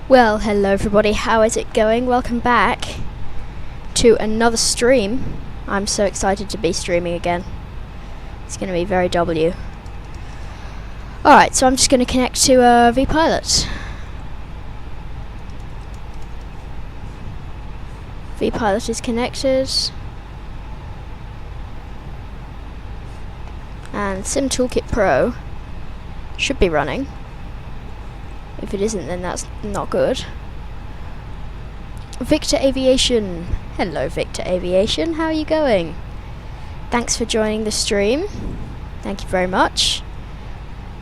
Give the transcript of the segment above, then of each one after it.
Well, hello everybody, how is it going? Welcome back to another stream. I'm so excited to be streaming again. It's going to be very W. Alright, so I'm just going to connect to vPilot. vPilot is connected. And Sim Toolkit Pro should be running. If it isn't, then that's not good. Victor Aviation. Hello, Victor Aviation. How are you going? Thanks for joining the stream. Thank you very much.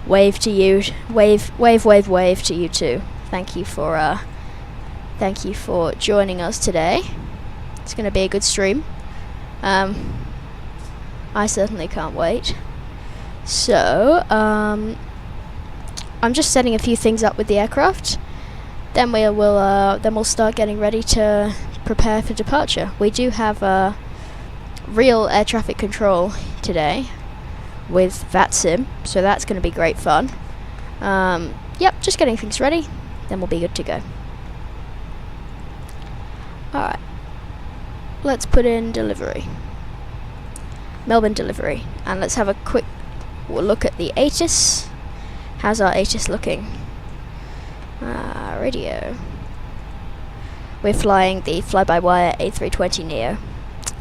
Wave to you. Wave to you too. Thank you for joining us today. It's going to be a good stream. I certainly can't wait. So, I'm just setting a few things up with the aircraft. Then we'll start getting ready to prepare for departure. We do have real air traffic control today with VATSIM, so that's going to be great fun. Yep, just getting things ready. Then we'll be good to go. Alright, let's put in delivery. Melbourne delivery, and let's have a quick look at the ATIS. How's our ATIS looking? Radio. We're flying the fly-by-wire A320neo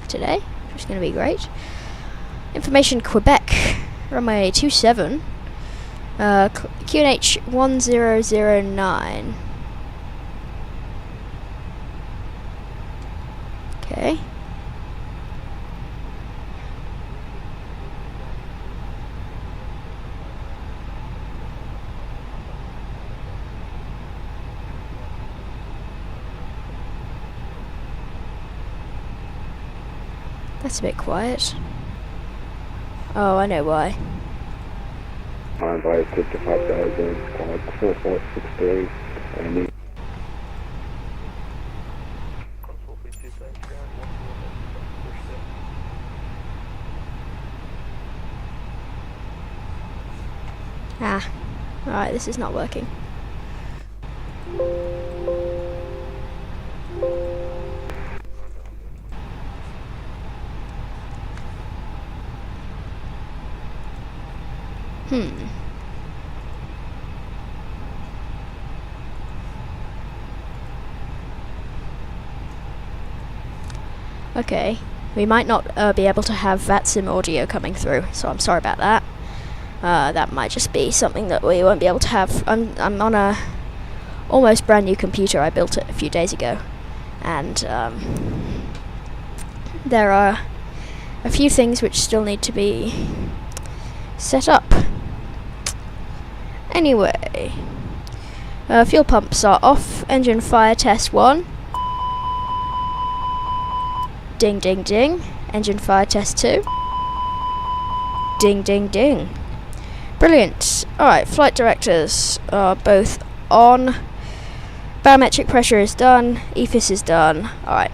today, which is going to be great. Information Quebec, runway 27, QNH 1009. Okay. That's a bit quiet. Oh, I know why. I'm by 55,000, squad 4463, and alright, this is not working. Okay, we might not be able to have VATSIM audio coming through, so I'm sorry about that. That might just be something that we won't be able to have. I'm on a almost brand new computer. I built it a few days ago, and there are a few things which still need to be set up. Anyway, fuel pumps are off. Engine fire test 1. Ding ding ding. Engine fire test 2. Ding ding ding. Brilliant. Alright, flight directors are both on. Barometric pressure is done. EFIS is done. Alright.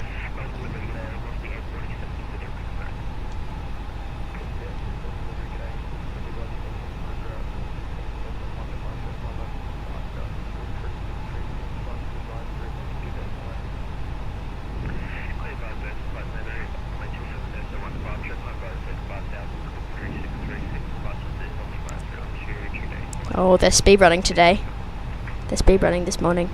Oh, they're speed running today. They're speed running this morning.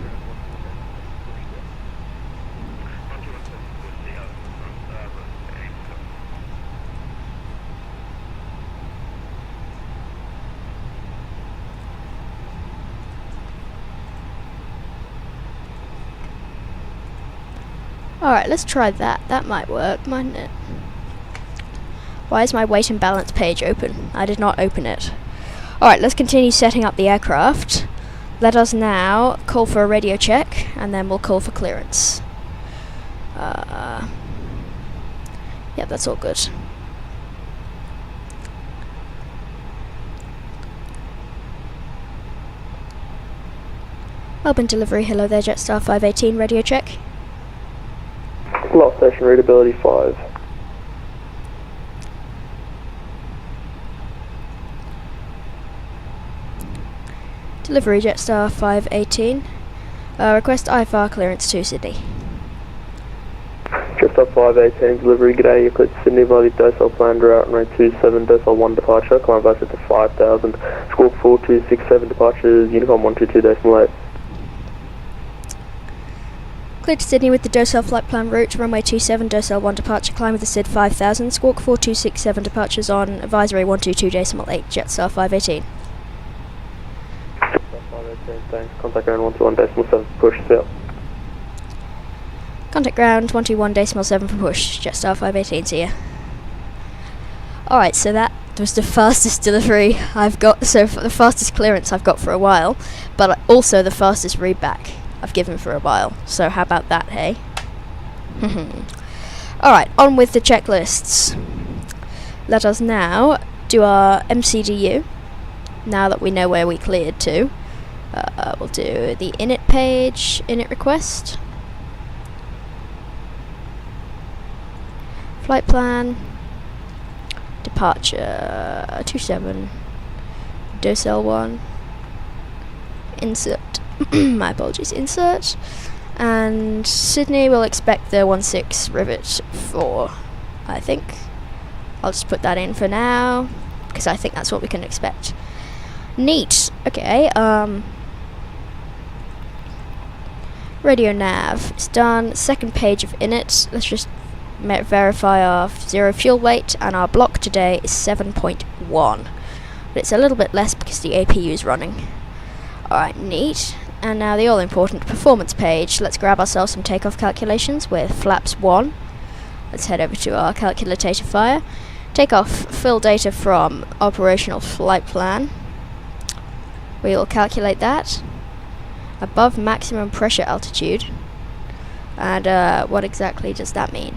Alright, let's try that. That might work, mightn't it? Why is my weight and balance page open? I did not open it. Alright, let's continue setting up the aircraft. Let us now call for a radio check, and then we'll call for clearance. Yep, that's all good. Melbourne delivery, hello there, Jetstar 518, radio check. last station readability 5. Delivery Jetstar 518. Request IFR clearance to Sydney. Just up 518, delivery, g'day, you click Sydney via the docile planned route, runway 27, docile 1 departure, climb advice to 5000, squawk 4267 departures, Unicom 122.8. Clear to Sydney with the docile flight plan route, runway 27, docile 1 departure, climb with the SID 5000, squawk 4267 departures on advisory 122.8, Jetstar 518. Thanks. Contact ground 121.7 push, out. Contact ground 121.7 for push, Jetstar 518, see ya. Alright, so that was the fastest delivery I've got, so the fastest clearance I've got for a while, but also the fastest read back I've given for a while, so how about that, hey? Alright, on with the checklists. Let us now do our MCDU, now that we know where we cleared to. We'll do the init page, init request, flight plan, departure 27, docile 1, insert, my apologies, insert, and Sydney will expect the 16 rivet 4, I think. I'll just put that in for now, because I think that's what we can expect. Neat, okay, radio nav is done. Second page of init. Let's just verify our zero fuel weight, and our block today is 7.1. But it's a little bit less because the APU is running. Alright, neat. And now the all-important performance page. Let's grab ourselves some takeoff calculations with flaps 1. Let's head over to our calculator fire. Takeoff fill data from operational flight plan. We will calculate that. Above maximum pressure altitude. And what exactly does that mean?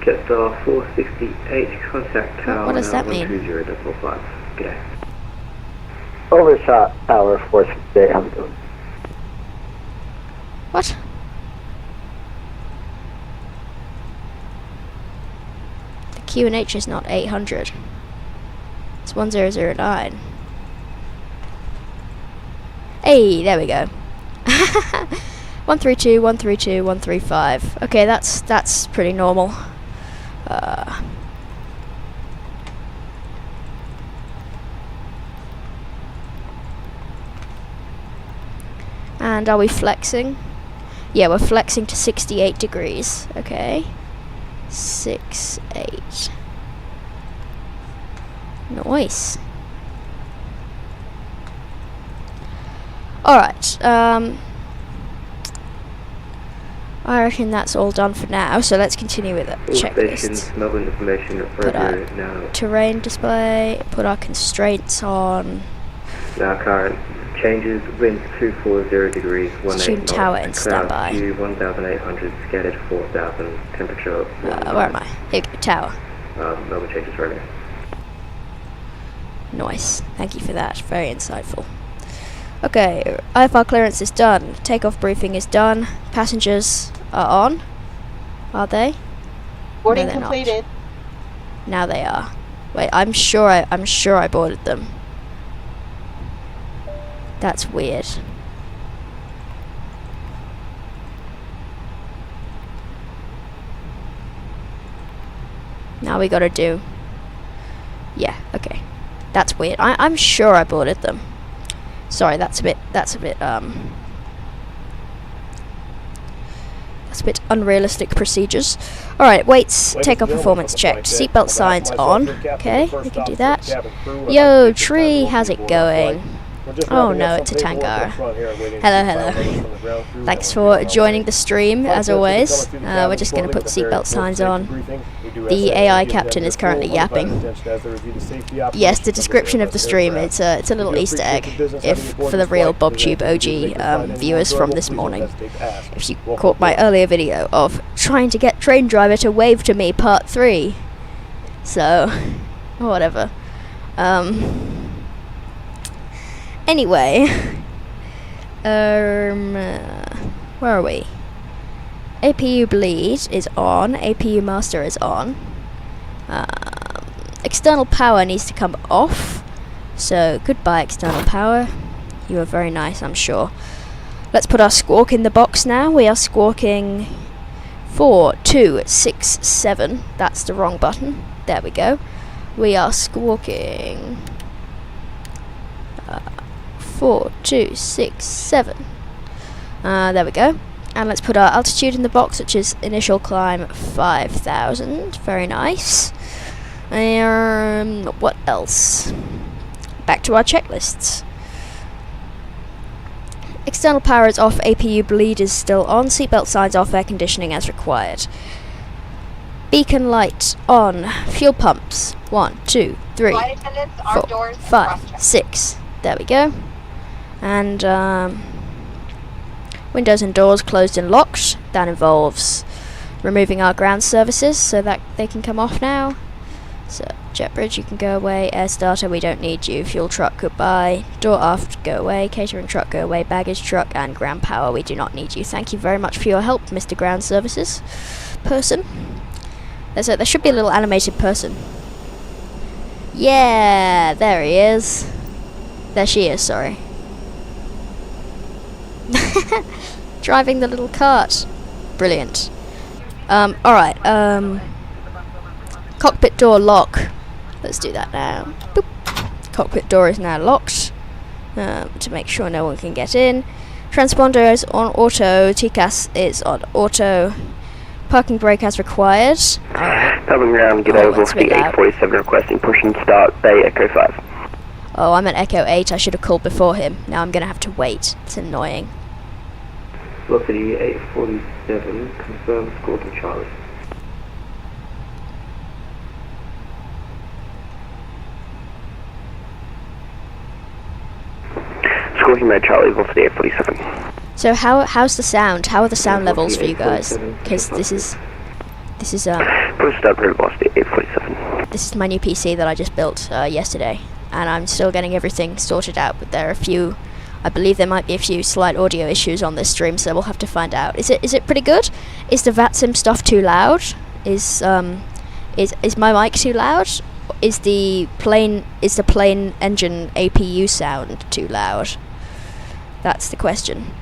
Jetstar 468, contact tower. What does that mean? 120.5. G'day. Overshot tower 468, how's it going? What? The QNH is not 800. It's 1009. Hey, there we go. 132, 132, 135. Okay, that's pretty normal. And are we flexing? Yeah, we're flexing to 68 degrees. Okay. 68. Nice. Alright, I reckon that's all done for now, so let's continue with the checklist. Melbourne information Put our now. terrain display, put our constraints on. Now current changes, wind 240 degrees, 18 Student tower in standby. 1,800, scattered 4,000, temperature. Where am I? Here, tower. Melbourne changes right now. Nice, thank you for that, very insightful. Okay, IFR clearance is done, takeoff briefing is done, passengers are on, are they? Boarding No, they're completed. not. Now they are. Wait, I'm sure I boarded them. That's weird. Now we gotta do. Yeah, okay. That's weird. I'm sure I boarded them. Sorry, that's a bit unrealistic procedures. Alright, weights, takeoff performance checked. Seatbelt signs on. Okay, we can do that. Yo, Tree, how's it going? Oh no, it's a tangara. Hello, hello. Thanks for joining the stream, as always. We're just going to put seatbelt signs on. The AI captain is currently yapping. Yes, the description of the stream, it's a little Easter egg, for the real BobTube OG viewers from this morning. If you caught my earlier video of trying to get train driver to wave to me, part 3. So, whatever. Anyway, where are we? APU bleed is on, APU master is on. External power needs to come off, so goodbye external power. You are very nice, I'm sure. Let's put our squawk in the box now. We are squawking 4267. That's the wrong button. There we go. We are squawking 4267. There we go. And let's put our altitude in the box, which is initial climb 5,000. Very nice. What else? Back to our checklists. External power is off, APU bleed is still on, seatbelt signs off, air conditioning as required. Beacon light on, fuel pumps 1, 2, 3, 4, 5, 6. There we go. And windows and doors closed and locked. That involves removing our ground services so that they can come off now. So, jet bridge, you can go away. Air starter, we don't need you. Fuel truck, goodbye. Door aft, go away. Catering truck, go away. Baggage truck and ground power, we do not need you. Thank you very much for your help, Mr. Ground Services person. There should be a little animated person. Yeah, there he is. There she is, sorry. Driving the little cart. Brilliant. Alright, cockpit door lock. Let's do that now. Boop. Cockpit door is now locked to make sure no one can get in. Transponder is on auto. TCAS is on auto. Parking brake as required. Alright. Coming ground, get over off the 847 requesting push and start, Bay Echo 5. Oh, I'm at Echo 8. I should have called before him. Now I'm going to have to wait. It's annoying. Velocity 847, confirm Squawking Charlie. Squawking Med Charlie, velocity 847. So how's the sound? How are the sound levels for you guys? Because this is Push start, velocity 847. this is my new PC that I just built yesterday, and I'm still getting everything sorted out. But there are a few, I believe there might be a few slight audio issues on this stream, so we'll have to find out. Is it pretty good? Is the VATSIM stuff too loud? Is my mic too loud? Is the plane engine APU sound too loud? That's the question.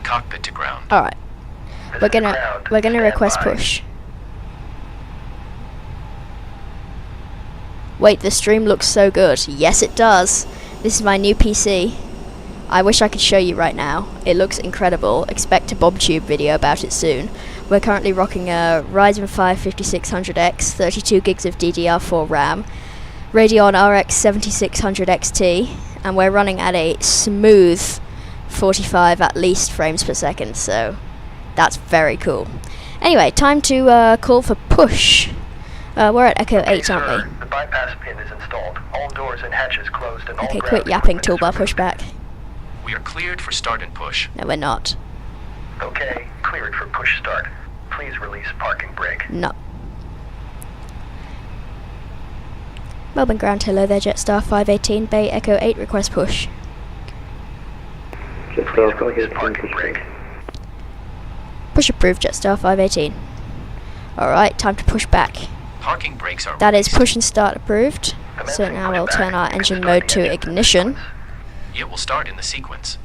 Cockpit to ground. All right, we're gonna request push. Wait, the stream looks so good. Yes, it does. This is my new PC. I wish I could show you right now. It looks incredible. Expect a BobTube video about it soon. We're currently rocking a Ryzen 5 5600X, 32 gigs of DDR4 RAM, Radeon RX 7600 XT, and we're running at a smooth 45 at least frames per second, so that's very cool. Anyway, time to call for push. We're at Echo 8, aren't we? The bypass pin is installed. All doors and hatches closed and all Okay, ground quit yapping, equipment is toolbar pushback. We are cleared for start and push. No, we're not. Okay, cleared for push start. Please release parking brake. No. Melbourne ground, hello there, Jetstar 518, Bay Echo 8, request push. Jetstar Please release 518, parking push brake. back. Push approved, Jetstar 518. Alright, time to push back. Parking brakes are That is released. push and start approved. So now we'll turn our engine mode to ignition. It will start in the sequence.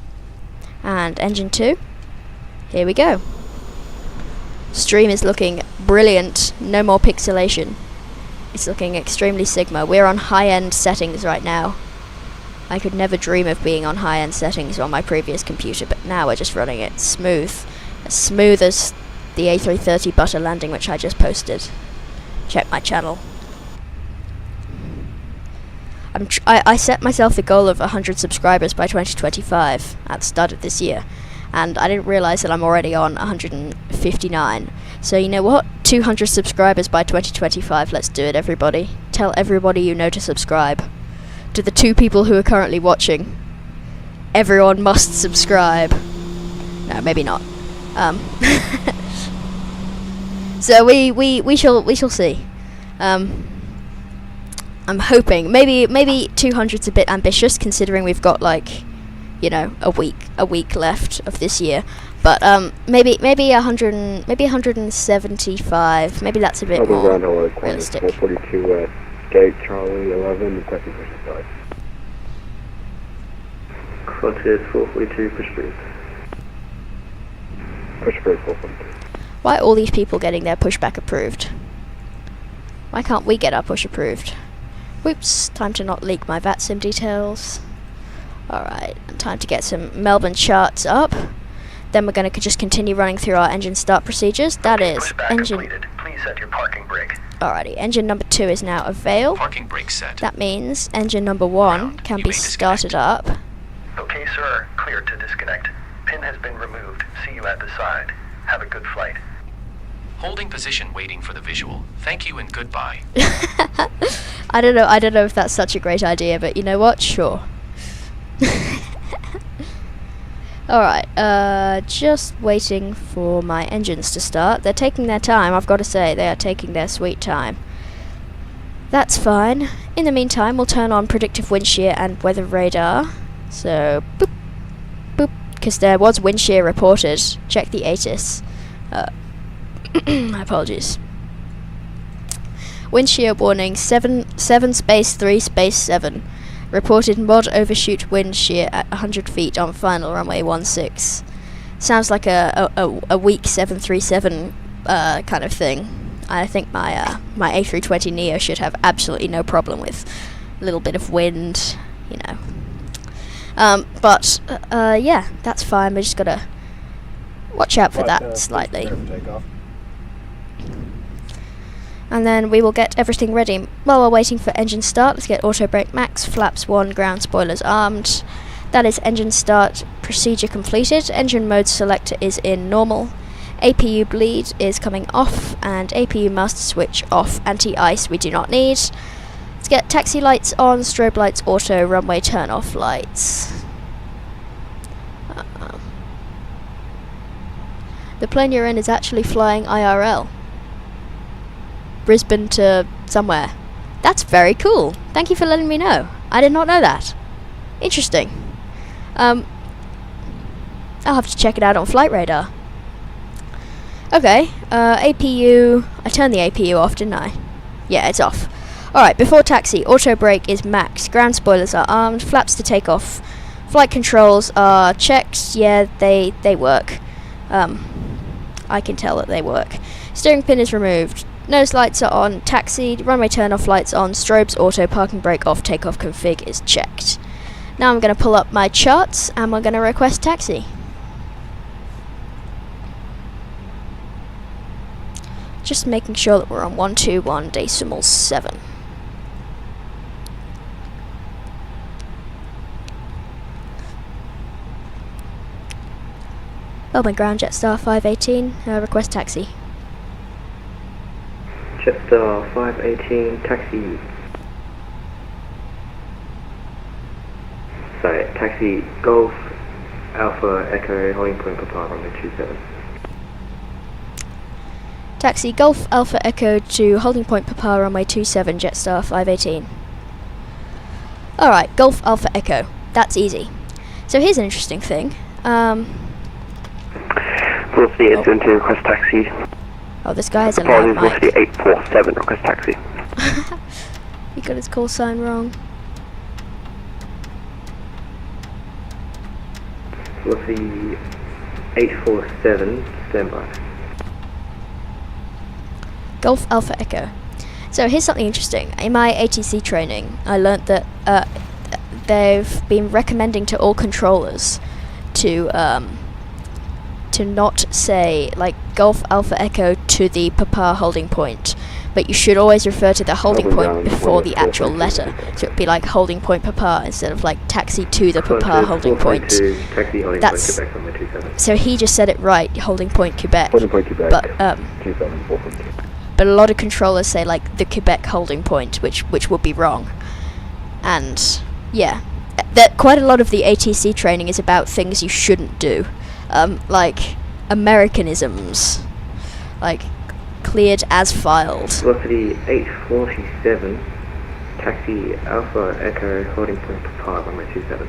And engine 2. Here we go. Stream is looking brilliant. No more pixelation. It's looking extremely Sigma. We're on high-end settings right now. I could never dream of being on high-end settings on my previous computer, but now we're just running it smooth. As smooth as the A330 butter landing, which I just posted. Check my channel. I set myself the goal of 100 subscribers by 2025 at the start of this year, and I didn't realise that I'm already on 159. So you know what? 200 subscribers by 2025. Let's do it, everybody. Tell everybody you know to subscribe. To the 2 people who are currently watching, everyone must subscribe. No, maybe not. So we shall see. I'm hoping maybe 200's a bit ambitious, considering we've got, like, you know, a week left of this year. But maybe 175. Maybe that's a bit Open more ground hello, realistic. 442 West, Gate Charlie 11, requesting push to start. Clotilde 442, push approved. Push approved 442. Why are all these people getting their pushback approved? Why can't we get our push approved? Whoops, time to not leak my VAT sim details. Alright, time to get some Melbourne charts up. Then we're going to just continue running through our engine start procedures. That is Pushback engine... completed. Please set your parking brake. Alrighty, engine number 2 is now avail. Parking brake set. That means engine number 1 can You be may started up. Okay, sir. Clear to disconnect. Pin has been removed. See you at the side. Have a good flight. Holding position waiting for the visual. Thank you and goodbye. I don't know if that's such a great idea, but you know what? Sure. Alright, just waiting for my engines to start. They're taking their time, I've got to say, they are taking their sweet time. That's fine. In the meantime, we'll turn on predictive wind shear and weather radar. So, boop, boop, because there was wind shear reported. Check the ATIS. My apologies. Wind shear warning 7 space 3 space 7. Reported mod overshoot wind shear at 100 feet on final runway 16. Sounds like a weak 737 kind of thing. I think my my A320neo should have absolutely no problem with a little bit of wind, you know. But yeah, that's fine. We just gotta watch out for that slightly. And then we will get everything ready. While we're waiting for engine start, let's get auto brake max, flaps 1, ground spoilers armed. That is engine start procedure completed. Engine mode selector is in normal. APU bleed is coming off, and APU master switch off. Anti-ice we do not need. Let's get taxi lights on, strobe lights auto, runway turn off lights. The plane you're in is actually flying IRL. Brisbane to somewhere. That's very cool. Thank you for letting me know. I did not know that. Interesting. I'll have to check it out on flight radar. Okay, APU... I turned the APU off, didn't I? Yeah, it's off. Alright, before taxi, auto brake is max. Ground spoilers are armed. Flaps to take off. Flight controls are checked. Yeah, they work. I can tell that they work. Steering pin is removed. Nose lights are on, taxi, runway turn off lights on, strobes auto, parking brake off, takeoff config is checked. Now I'm going to pull up my charts and we're going to request taxi. Just making sure that we're on 121.7. Melbourne ground Jetstar 518, request taxi. Jetstar 518, taxi. Sorry, taxi Golf Alpha Echo holding point Papa runway 27. Taxi Golf Alpha Echo to holding point Papa runway 27, Jetstar 518. Alright, Golf Alpha Echo. That's easy. So here's an interesting thing. Velocity 872, request taxi. Oh, this guy has a loud Velocity mic. 847, request taxi. He got his call sign wrong. Velocity 847, standby. Golf Alpha Echo. So here's something interesting. In my ATC training, I learnt that they've been recommending to all controllers to not say like Golf Alpha Echo to the Papa holding point, but you should always refer to the holding point before the actual letter. So it'd be like holding point Papa instead of like taxi to the Papa holding point. Taxi holding That's point Quebec runway 27. so he just said it right, holding point Quebec. Holding point Quebec, But 27, 442. but a lot of controllers say like the Quebec holding point, which would be wrong. And yeah, that quite a lot of the ATC training is about things you shouldn't do, like Americanisms, like cleared as filed. Velocity 847, taxi Alpha Echo holding point Papa runway 27.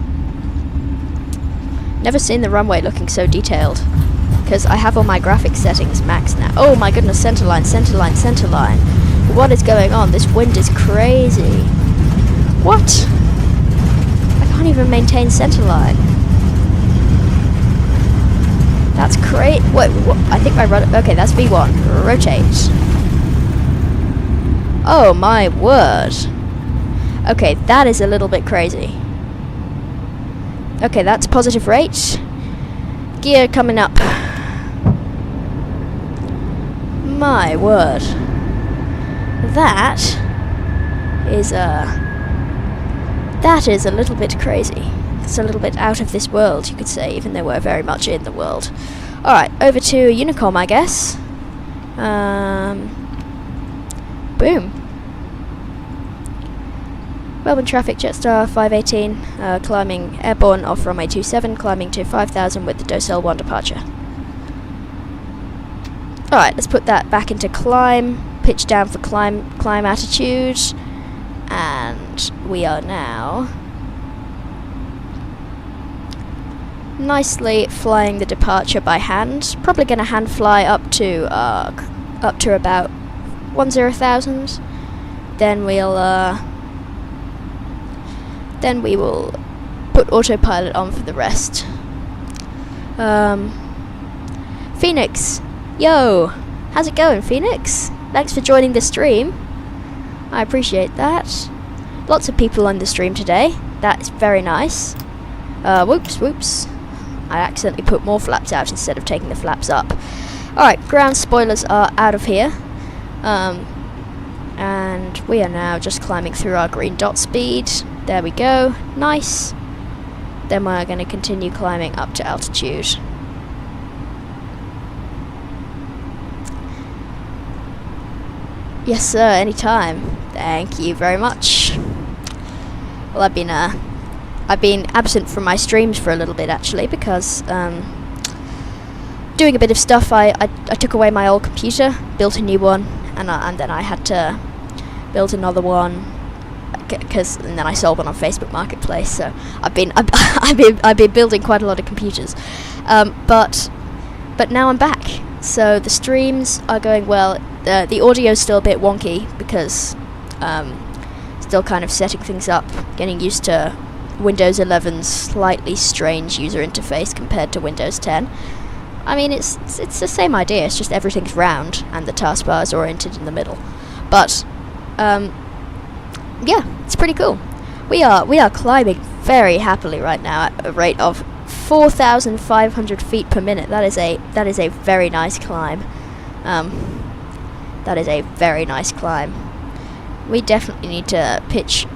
Never seen the runway looking so detailed. Because I have all my graphics settings maxed now. Oh my goodness, centerline, centerline, centerline. What is going on? This wind is crazy. What? I can't even maintain centerline. That's great. What? I think I run. Okay, that's V1. Rotate. Oh my word. Okay, that is a little bit crazy. Okay, that's positive rate. Gear coming up. My word. That is a little bit crazy. It's a little bit out of this world, you could say, even though we're very much in the world. Alright, over to Unicom, I guess. Boom. Melbourne traffic, Jetstar 518, climbing airborne off runway 27, climbing to 5,000 with the Docel 1 departure. Alright, let's put that back into climb, pitch down for climb attitude, and we are now nicely flying the departure by hand. Probably going to hand fly up to about 10,000. Then we will put autopilot on for the rest. Phoenix, yo, how's it going, Phoenix? Thanks for joining the stream. I appreciate that. Lots of people on the stream today. That is very nice. Whoops. I accidentally put more flaps out instead of taking the flaps up. Alright, ground spoilers are out of here. And we are now just climbing through our green dot speed. There we go. Nice. Then we're going to continue climbing up to altitude. Yes, sir, anytime. Thank you very much. Well, I've been absent from my streams for a little bit, actually, because doing a bit of stuff. I took away my old computer, built a new one, and then I had to build another one, and then I sold one on Facebook Marketplace. So I've been building quite a lot of computers, but now I'm back. So the streams are going well. The audio's still a bit wonky because still kind of setting things up, getting used to Windows 11's slightly strange user interface compared to Windows 10. I mean, it's the same idea. It's just everything's round and the taskbar is oriented in the middle. But yeah, it's pretty cool. We are climbing very happily right now at a rate of 4,500 feet per minute. That is a very nice climb. That is a very nice climb. We definitely need to pitch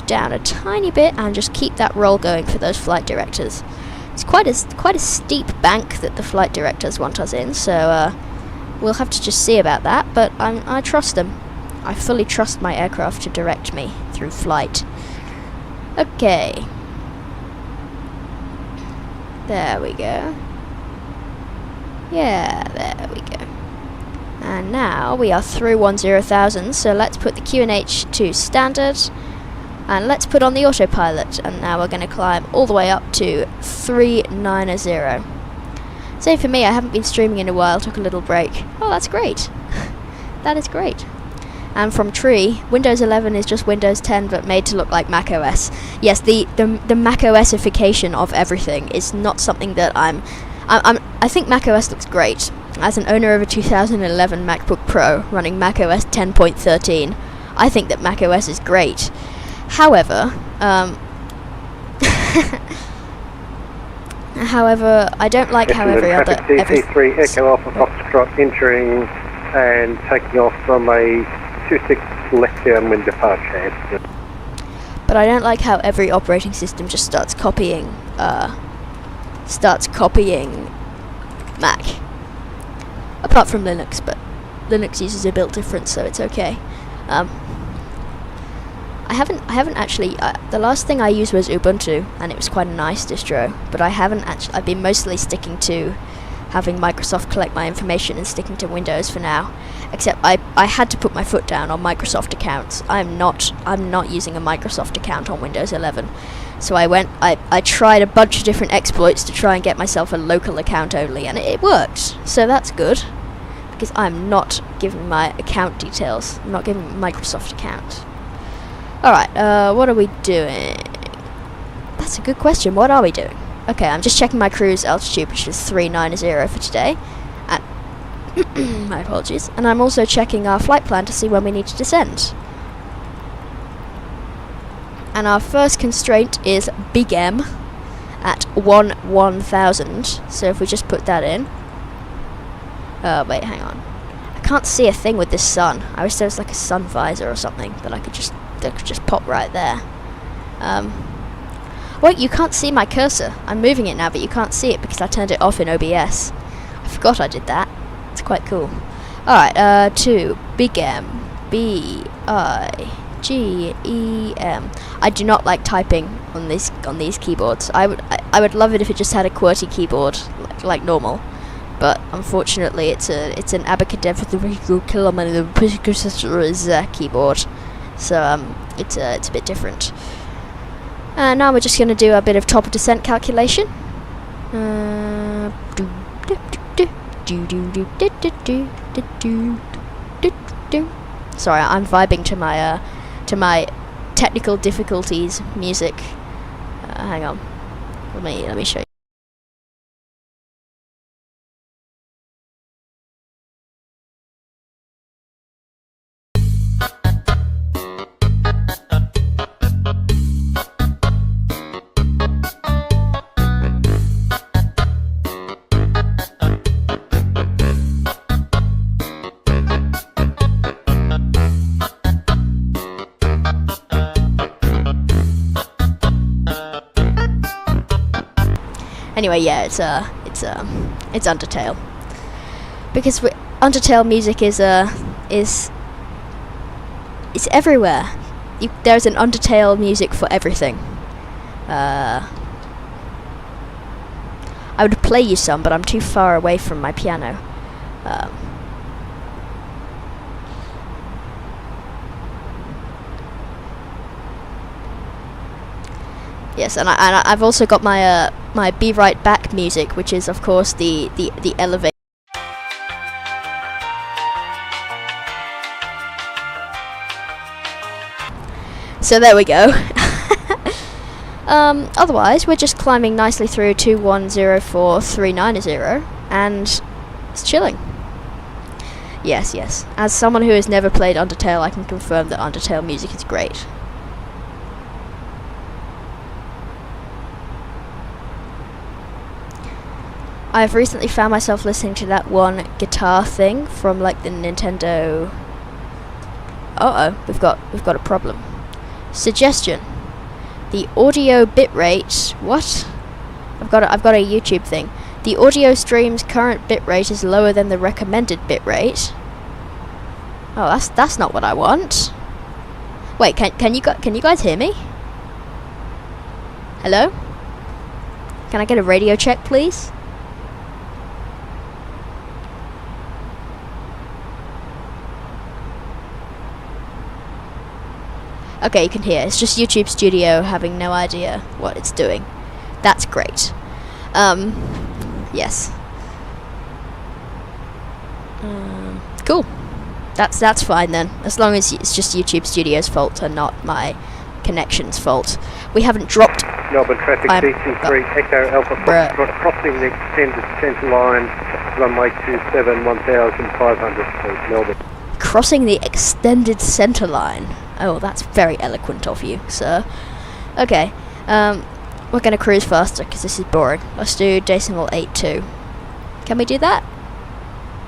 down a tiny bit and just keep that roll going for those flight directors. It's quite a steep bank that the flight directors want us in, so we'll have to just see about that. But I trust them. I fully trust my aircraft to direct me through flight. Okay. There we go. Yeah, there we go. And now we are through 10,000, so let's put the QNH to standard, and let's put on the autopilot, and now we're going to climb all the way up to 390. Same for me, I haven't been streaming in a while, took a little break. Oh, that's great. That is great. And from Tree, Windows 11 is just Windows 10 but made to look like Mac OS. Yes, the Mac OSification of everything is not something that I think Mac OS looks great. As an owner of a 2011 MacBook Pro running Mac OS 10.13, I think that Mac OS is great. However, I don't like how every other... DC3 Echo Alpha Foxtrot entering and taking off from a 26 left downwind departure. But I don't like how every operating system just starts copying Mac. Apart from Linux, but Linux uses a built difference, so it's okay. I haven't actually. The last thing I used was Ubuntu, and it was quite a nice distro. But I've been mostly sticking to having Microsoft collect my information and sticking to Windows for now. Except I had to put my foot down on Microsoft accounts. I'm not using a Microsoft account on Windows 11. So I tried a bunch of different exploits to try and get myself a local account only, and it worked. So that's good, because I'm not giving my account details. I'm not giving Microsoft account. Alright, what are we doing? That's a good question. What are we doing? Okay, I'm just checking my cruise altitude, which is 390 for today. My apologies. And I'm also checking our flight plan to see when we need to descend. And our first constraint is Big M at 1000. So if we just put that in. Wait, hang on. I can't see a thing with this sun. I wish there was like a sun visor or something that could just pop right there. Wait, you can't see my cursor. I'm moving it now, but you can't see it because I turned it off in OBS. I forgot I did that. It's quite cool. Alright, to Big M. B-I-G-E-M. I do not like typing on these keyboards. I would love it if it just had a QWERTY keyboard like normal. But unfortunately it's an abacadabra keyboard. So it's a bit different. Now we're just going to do a bit of top of descent calculation. Sorry, I'm vibing to my technical difficulties music. Hang on, let me show you. Anyway, yeah, it's Undertale, because Undertale music is everywhere. There's an Undertale music for everything. I would play you some, but I'm too far away from my piano. Yes, and I've also got my my Be Right Back music, which is of course the elevator. So there we go. Otherwise, we're just climbing nicely through 2104390, and it's chilling. Yes. As someone who has never played Undertale, I can confirm that Undertale music is great. I've recently found myself listening to that one guitar thing from like the Nintendo. We've got a problem. Suggestion: the audio bitrate. What? I've got a YouTube thing. The audio stream's current bitrate is lower than the recommended bitrate. Oh, that's not what I want. Wait, can you guys hear me? Hello? Can I get a radio check, please? Okay, you can hear. It's just YouTube Studio having no idea what it's doing. That's great. Yes. Cool. That's fine then. As long as it's just YouTube Studio's fault and not my connection's fault. We haven't dropped. Melbourne traffic DC3 Echo Alpha Foxtrot crossing the extended centre line, runway 27 1,500 feet, Melbourne. Crossing the extended centre line. Oh, that's very eloquent of you, sir. Okay, we're going to cruise faster because this is boring. Let's do decimal 82. Can we do that?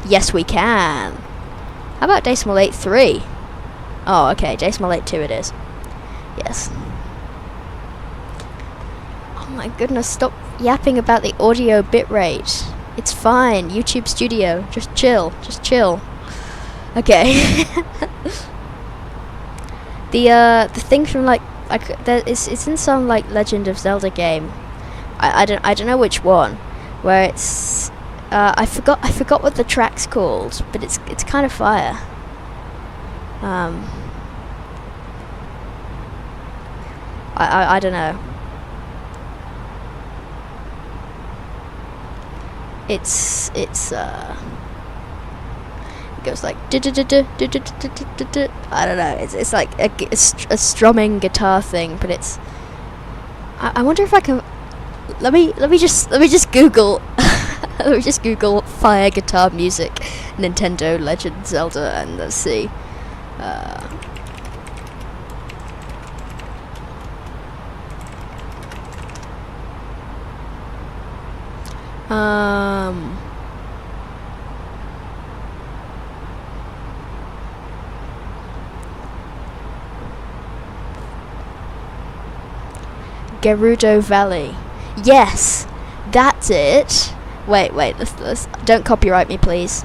Yes, we can. How about decimal 83? Oh, okay, decimal 82 it is. Yes. Oh my goodness, stop yapping about the audio bitrate. It's fine, YouTube Studio. Just chill. Okay. The thing from it's in some like Legend of Zelda game. I don't know which one, where it's I forgot what the track's called, but it's kind of fire. I don't know. It goes like I don't know. It's like a strumming guitar thing, but it's. I wonder if I can. Let me just Google. Let me just Google fire guitar music, Nintendo Legend Zelda, and let's see. Gerudo Valley. Yes, that's it. Wait, let's don't copyright me, please.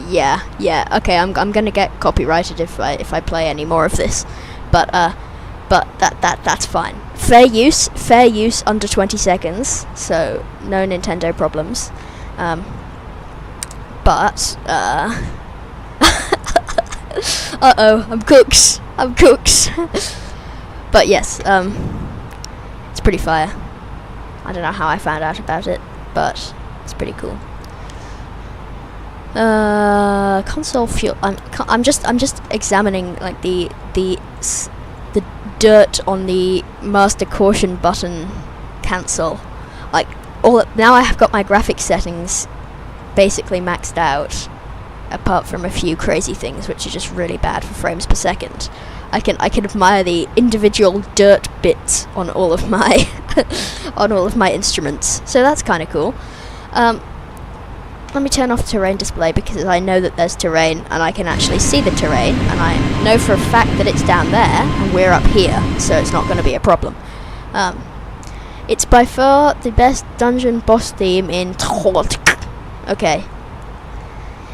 Yeah. Okay, I'm gonna get copyrighted if I play any more of this, but that's fine. Fair use under 20 seconds, so no Nintendo problems. But uh-oh, I'm cooked. But yes, it's pretty fire. I don't know how I found out about it, but it's pretty cool. Console fuel. I'm just examining like the dirt on the master caution button cancel. Like now I have got my graphics settings basically maxed out, apart from a few crazy things which are just really bad for frames per second. I can admire the individual dirt bits on all of my instruments, so that's kind of cool. Let me turn off the terrain display because I know that there's terrain and I can actually see the terrain, and I know for a fact that it's down there and we're up here, so it's not going to be a problem. It's by far the best dungeon boss theme in Okay,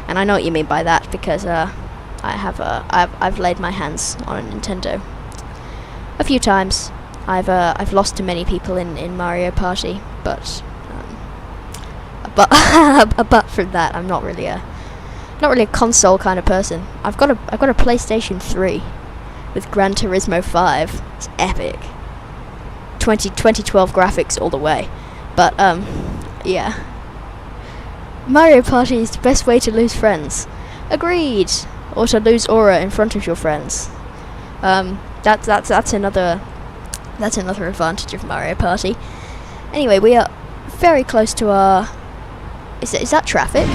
and I know what you mean by that because I've laid my hands on a Nintendo a few times. I've lost to many people in Mario Party, but apart from that, I'm not really a console kind of person. I've got a PlayStation 3 with Gran Turismo 5. It's epic. 2012 graphics all the way, but yeah. Mario Party is the best way to lose friends. Agreed. Or to lose aura in front of your friends. That's another advantage of Mario Party. Anyway, we are very close to our. Is that traffic?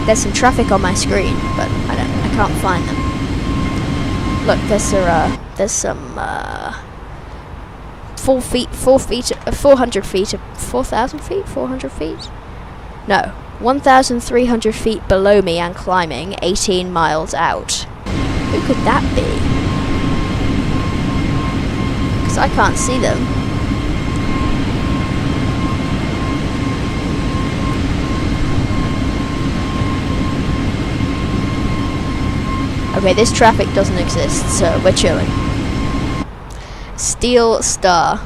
There's some traffic on my screen, but I can't find them. Look, there's some 400 feet? No, 1,300 feet below me and climbing 18 miles out. Who could that be? Because I can't see them. Okay, this traffic doesn't exist, so we're chilling. Steel Star.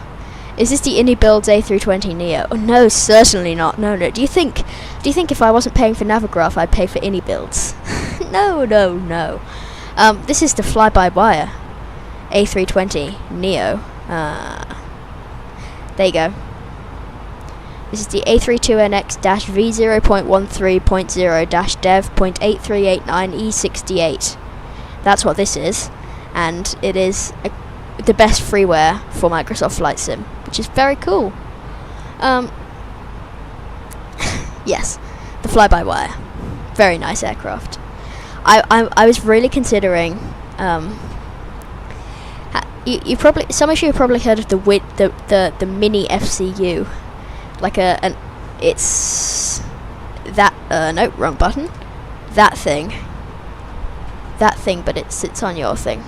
Is this the Indie Builds A320 Neo? Oh, no, certainly not. No. Do you think if I wasn't paying for Navigraph, I'd pay for Indie Builds? No. This is the fly-by-wire A320 Neo. There you go. This is the A32NX-V0.13.0-dev.8389E68. That's what this is, and it is the best freeware for Microsoft Flight Sim, which is very cool. Yes, the fly-by-wire, very nice aircraft. I was really considering. You probably, some of you have probably heard of the mini FCU, like it's that no, wrong button. That thing, but it sits on your thing.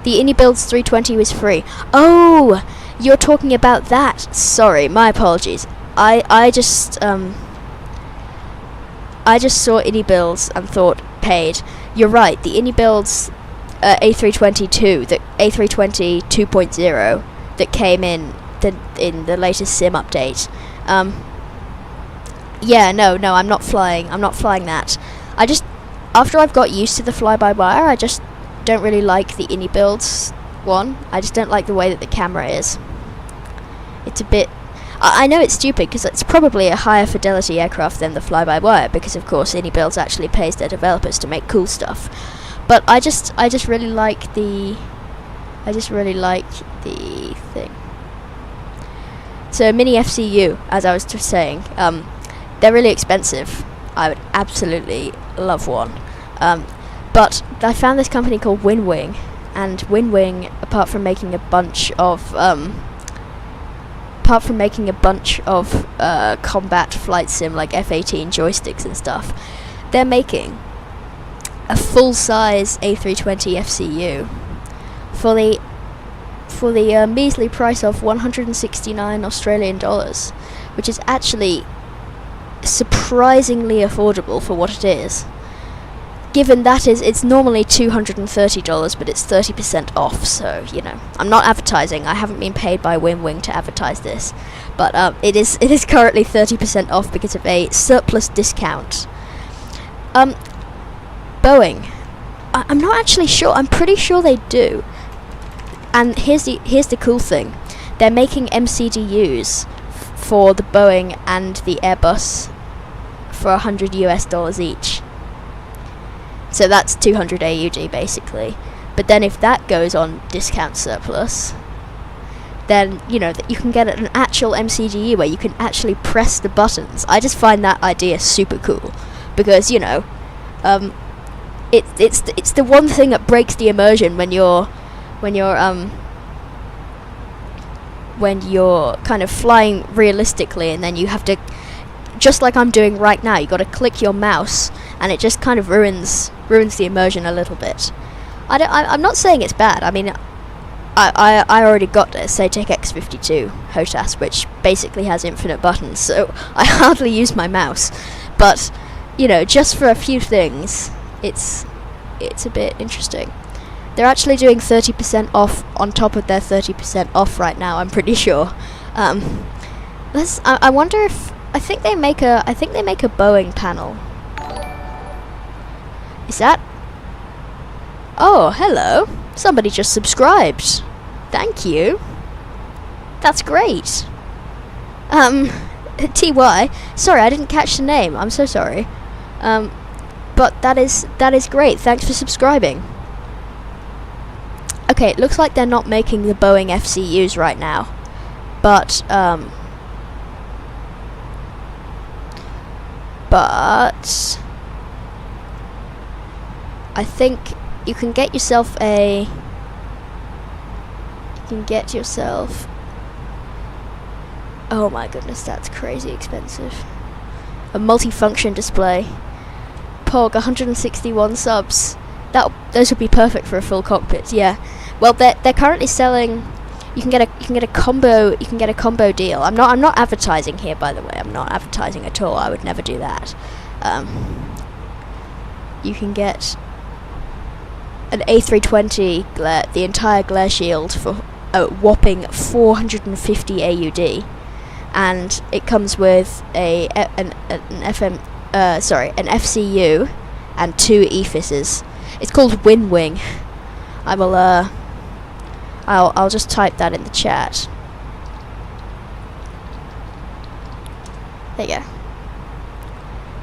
The Indie Builds 320 was free. Oh, you're talking about that. Sorry, my apologies. I just saw Indie Builds and thought paid. you're right. The Innie builds A320 the A320 2.0 that came in the latest sim update. Yeah, no, I'm not flying that. I just, after I've got used to the fly-by-wire, I just don't really like the Innie builds one. I just don't like the way that the camera is. It's a bit... I know it's stupid, because it's probably a higher fidelity aircraft than the fly-by-wire, because of course Innie builds actually pays their developers to make cool stuff. But I just really like the... thing. So Mini FCU, as I was just saying, they're really expensive. I would absolutely love one. But I found this company called WinWing, and WinWing, apart from making a bunch of combat flight sim like F-18 joysticks and stuff, they're making a full-size A320 FCU for the measly price of 169 Australian dollars, which is actually surprisingly affordable for what it is. Given that it's normally $230, but it's 30% off, so, you know, I'm not advertising. I haven't been paid by WinWing to advertise this, but it is currently 30% off because of a surplus discount. Boeing, I'm not actually sure. I'm pretty sure they do. And here's the cool thing: they're making MCDUs for the Boeing and the Airbus for $100 each. So that's 200 AUD basically. But then if that goes on discount surplus, then you know that you can get an actual MCDU where you can actually press the buttons. I just find that idea super cool because, you know, it's the one thing that breaks the immersion when you're kind of flying realistically, and then you have to, just like I'm doing right now, you got to click your mouse, and it just kind of ruins the immersion a little bit. I'm not saying it's bad. I mean, I already got a Satec X52 HOTAS, which basically has infinite buttons, so I hardly use my mouse. But you know, just for a few things, it's a bit interesting. They're actually doing 30% off on top of their 30% off right now, I'm pretty sure. I wonder if I think they make a Boeing panel. Is that? Oh, hello. Somebody just subscribed. Thank you. That's great. TY. Sorry, I didn't catch the name. I'm so sorry. But that is great. Thanks for subscribing. Okay, it looks like they're not making the Boeing FCUs right now, but I think you can get yourself a. Oh my goodness, that's crazy expensive. A multifunction display. POG 161 subs. Those would be perfect for a full cockpit. Yeah. Well, they're currently selling. You can get a combo deal. I'm not advertising here, by the way. I'm not advertising at all. I would never do that. You can get an A320 glare, the entire glare shield for a whopping 450 AUD, and it comes with an FCU and 2 EFISs. It's called WinWing. I will I'll just type that in the chat. There you go.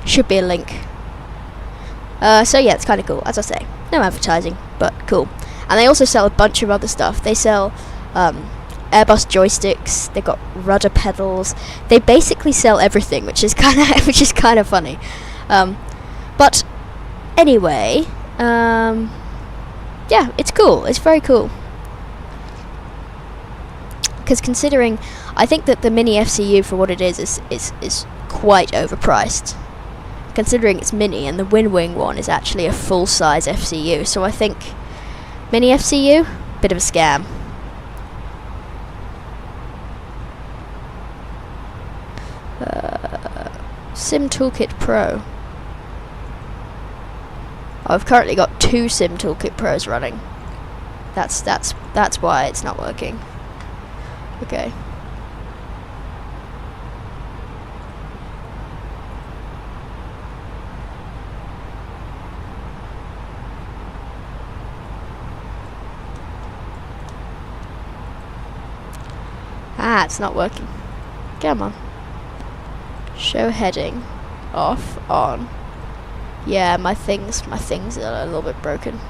Should be a link. So yeah, it's kind of cool. As I say, no advertising, but cool. And they also sell a bunch of other stuff. They sell Airbus joysticks. They've got rudder pedals. They basically sell everything, which is kind of funny. But anyway, yeah, it's cool. It's very cool. Because considering, I think that the Mini FCU for what it is quite overpriced. Considering it's mini, and the WinWing one is actually a full-size FCU, so I think Mini FCU, bit of a scam. Sim Toolkit Pro. I've currently got 2 Sim Toolkit Pros running. That's why it's not working. Okay. Ah, it's not working. Come on. Show heading. Off, on. Yeah, my things are a little bit broken.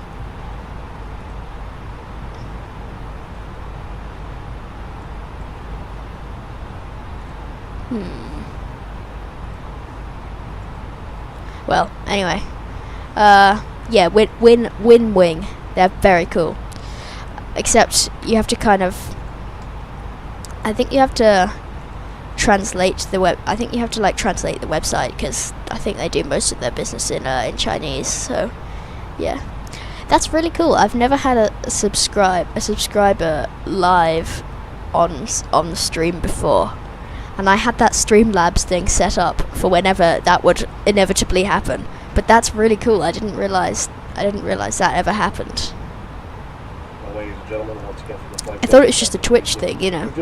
Well, anyway. Yeah, win wing. They're very cool. Except you have to kind of, I think you have to translate the translate the website, because I think they do most of their business in Chinese. So yeah, that's really cool. I've never had a subscriber live on the stream before, and I had that Streamlabs thing set up for whenever that would inevitably happen. But that's really cool. I didn't realize that ever happened. Ladies and gentlemen, once again, I thought it was just a Twitch thing, you know.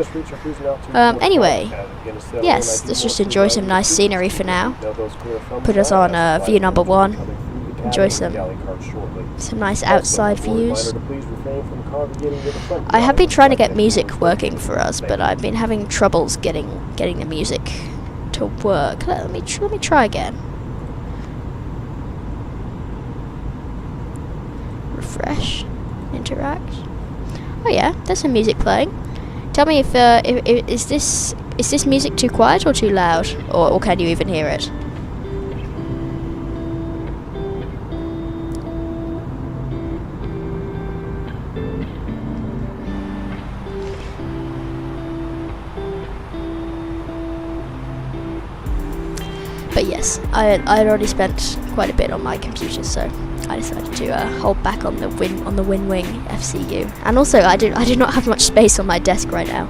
Anyway, yes, let's just enjoy some nice scenery for now. Put us on view number 1. Enjoy some nice outside views. I have been trying to get music working for us, but I've been having troubles getting the music to work. Let me try again. Refresh, interact. Oh yeah, there's some music playing. Tell me if is this music too quiet or too loud, or can you even hear it? But yes, I had already spent quite a bit on my computer, so I decided to hold back on the WinWing FCU. And also, I do not have much space on my desk right now.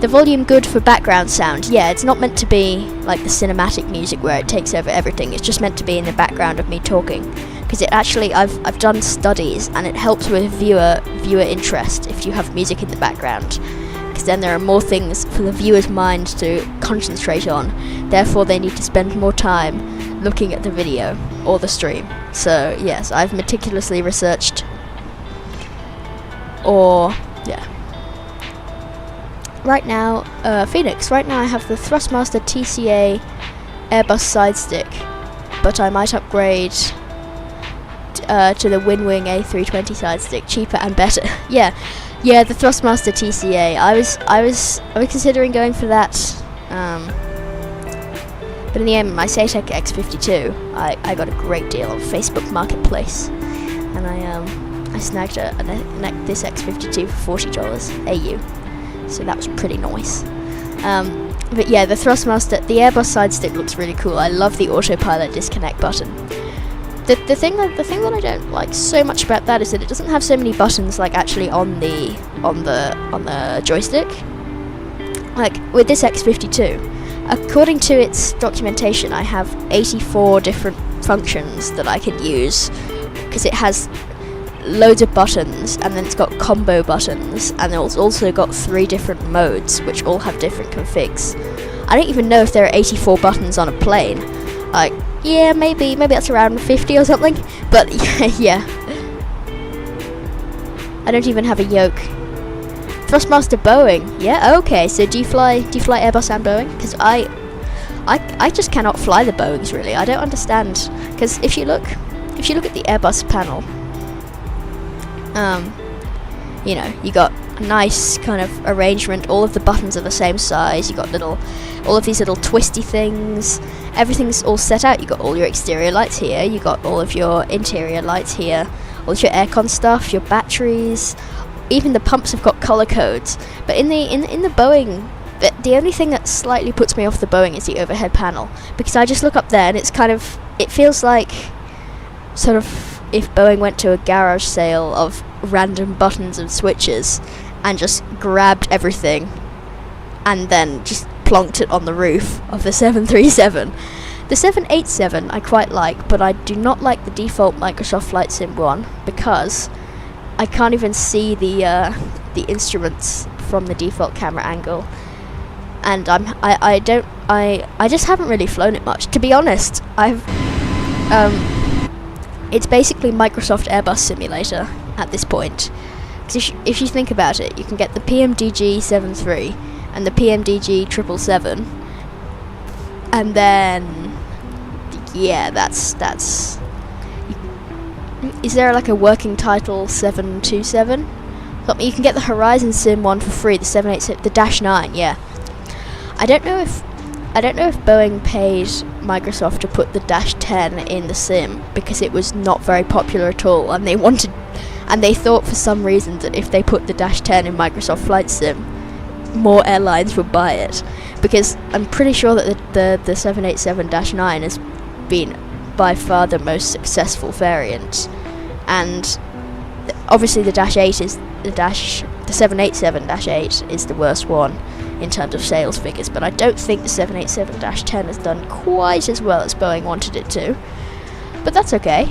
The volume good for background sound. Yeah, it's not meant to be like the cinematic music where it takes over everything. It's just meant to be in the background of me talking. Because it actually, I've done studies, and it helps with viewer interest if you have music in the background. Because then there are more things for the viewer's mind to concentrate on. Therefore, they need to spend more time looking at the video or the stream. So yes, I've meticulously researched. Yeah. Right now, Phoenix. Right now, I have the Thrustmaster TCA Airbus side stick, but I might upgrade to the WinWing A320 side stick, cheaper and better. Yeah, the Thrustmaster TCA. I was considering going for that, but in the end, my Satec X52, I got a great deal on Facebook Marketplace, and I snagged this X52 for $40 AU, so that was pretty nice. But yeah, the Thrustmaster, the Airbus side stick looks really cool. I love the autopilot disconnect button. The thing that I don't like so much about that is that it doesn't have so many buttons like actually on the joystick. Like with this X52, according to its documentation, I have 84 different functions that I can use, because it has loads of buttons, and then it's got combo buttons, and it's also got 3 different modes which all have different configs. I don't even know if there are 84 buttons on a plane. Like, yeah, maybe that's around 50 or something, but yeah. I don't even have a yoke. Thrustmaster Boeing, yeah, okay. So do you fly Airbus and Boeing? Because I just cannot fly the Boeings, really. I don't understand, because if you look at the Airbus panel, you know, you got a nice kind of arrangement. All of the buttons are the same size. You got all of these little twisty things. Everything's all set out. You got all your exterior lights here. You got all of your interior lights here. All of your aircon stuff, your batteries. Even the pumps have got color codes. But in the Boeing, the only thing that slightly puts me off the Boeing is the overhead panel, because I just look up there and it feels like sort of if Boeing went to a garage sale of random buttons and switches and just grabbed everything and then just plonked it on the roof of the 737. The 787 I quite like, but I do not like the default Microsoft Flight Sim one because I can't even see the instruments from the default camera angle, and I just haven't really flown it much. To be honest, it's basically Microsoft Airbus Simulator at this point. Because if you think about it, you can get the PMDG 73 and the PMDG 777, and then yeah, that's. Is there like a working title 727? You can get the Horizon Sim one for free, the 787, the Dash 9. Yeah, I don't know if Boeing paid Microsoft to put the Dash 10 in the sim because it was not very popular at all, and they thought for some reason that if they put the Dash 10 in Microsoft Flight Sim, more airlines would buy it, because I'm pretty sure that the 787-9 has been by far the most successful variant, and obviously the Dash 8 is the 787-8 is the worst one in terms of sales figures, but I don't think the 787-10 has done quite as well as Boeing wanted it to. But that's okay.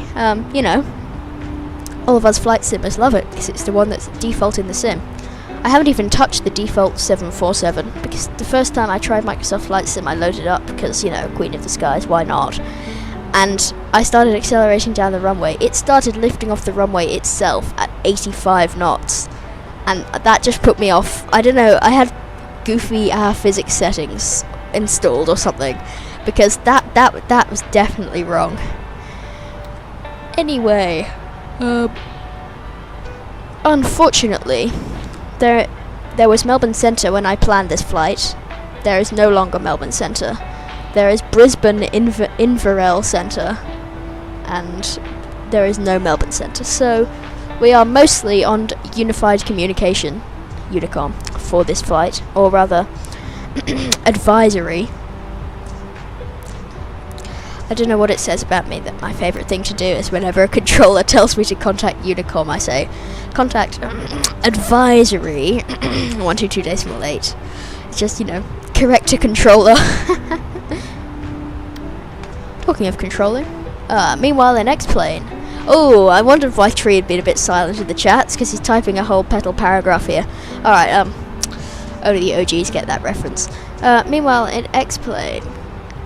You know, all of us flight simmers love it because it's the one that's default in the sim. I haven't even touched the default 747 because the first time I tried Microsoft Flight Sim, I loaded up because, you know, Queen of the Skies, why not? And I started accelerating down the runway. It started lifting off the runway itself at 85 knots, and that just put me off. I don't know, I had goofy physics settings installed or something, because that was definitely wrong. Anyway, unfortunately, there was Melbourne Centre when I planned this flight. There is no longer Melbourne Centre. There is Brisbane Inverell Centre, and there is no Melbourne Centre. So we are mostly on Unified Communication, Unicom, for this flight, or rather, advisory. I don't know what it says about me that my favourite thing to do is whenever a controller tells me to contact Unicom, I say, contact advisory 122.8. It's just, you know, correct to controller. Talking of controlling, meanwhile in X-Plane. Oh, I wondered why Tree had been a bit silent in the chats, because he's typing a whole petal paragraph here. Alright, only the OGs get that reference. Meanwhile in X-Plane,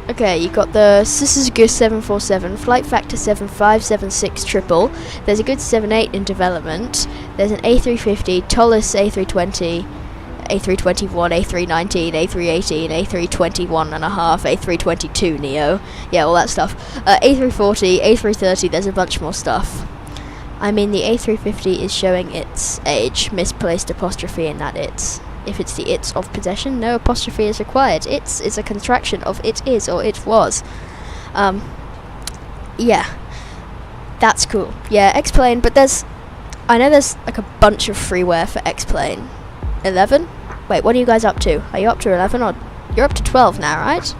okay, you got the Suzuki 747, flight factor 7576 triple. There's a good 78 in development. There's an A350, Tolis A320, A321, A319, A318, A321.5, A322 Neo. Yeah, all that stuff. A340, A330, there's a bunch more stuff. I mean, the A350 is showing its age. Misplaced apostrophe in that it's. If it's the it's of possession, no apostrophe is required. It's is a contraction of it is or it was. Yeah. That's cool. Yeah, X-Plane, but I know there's like a bunch of freeware for X-Plane. 11? Wait, what are you guys up to? Are you up to 11 or you're up to 12 now, right?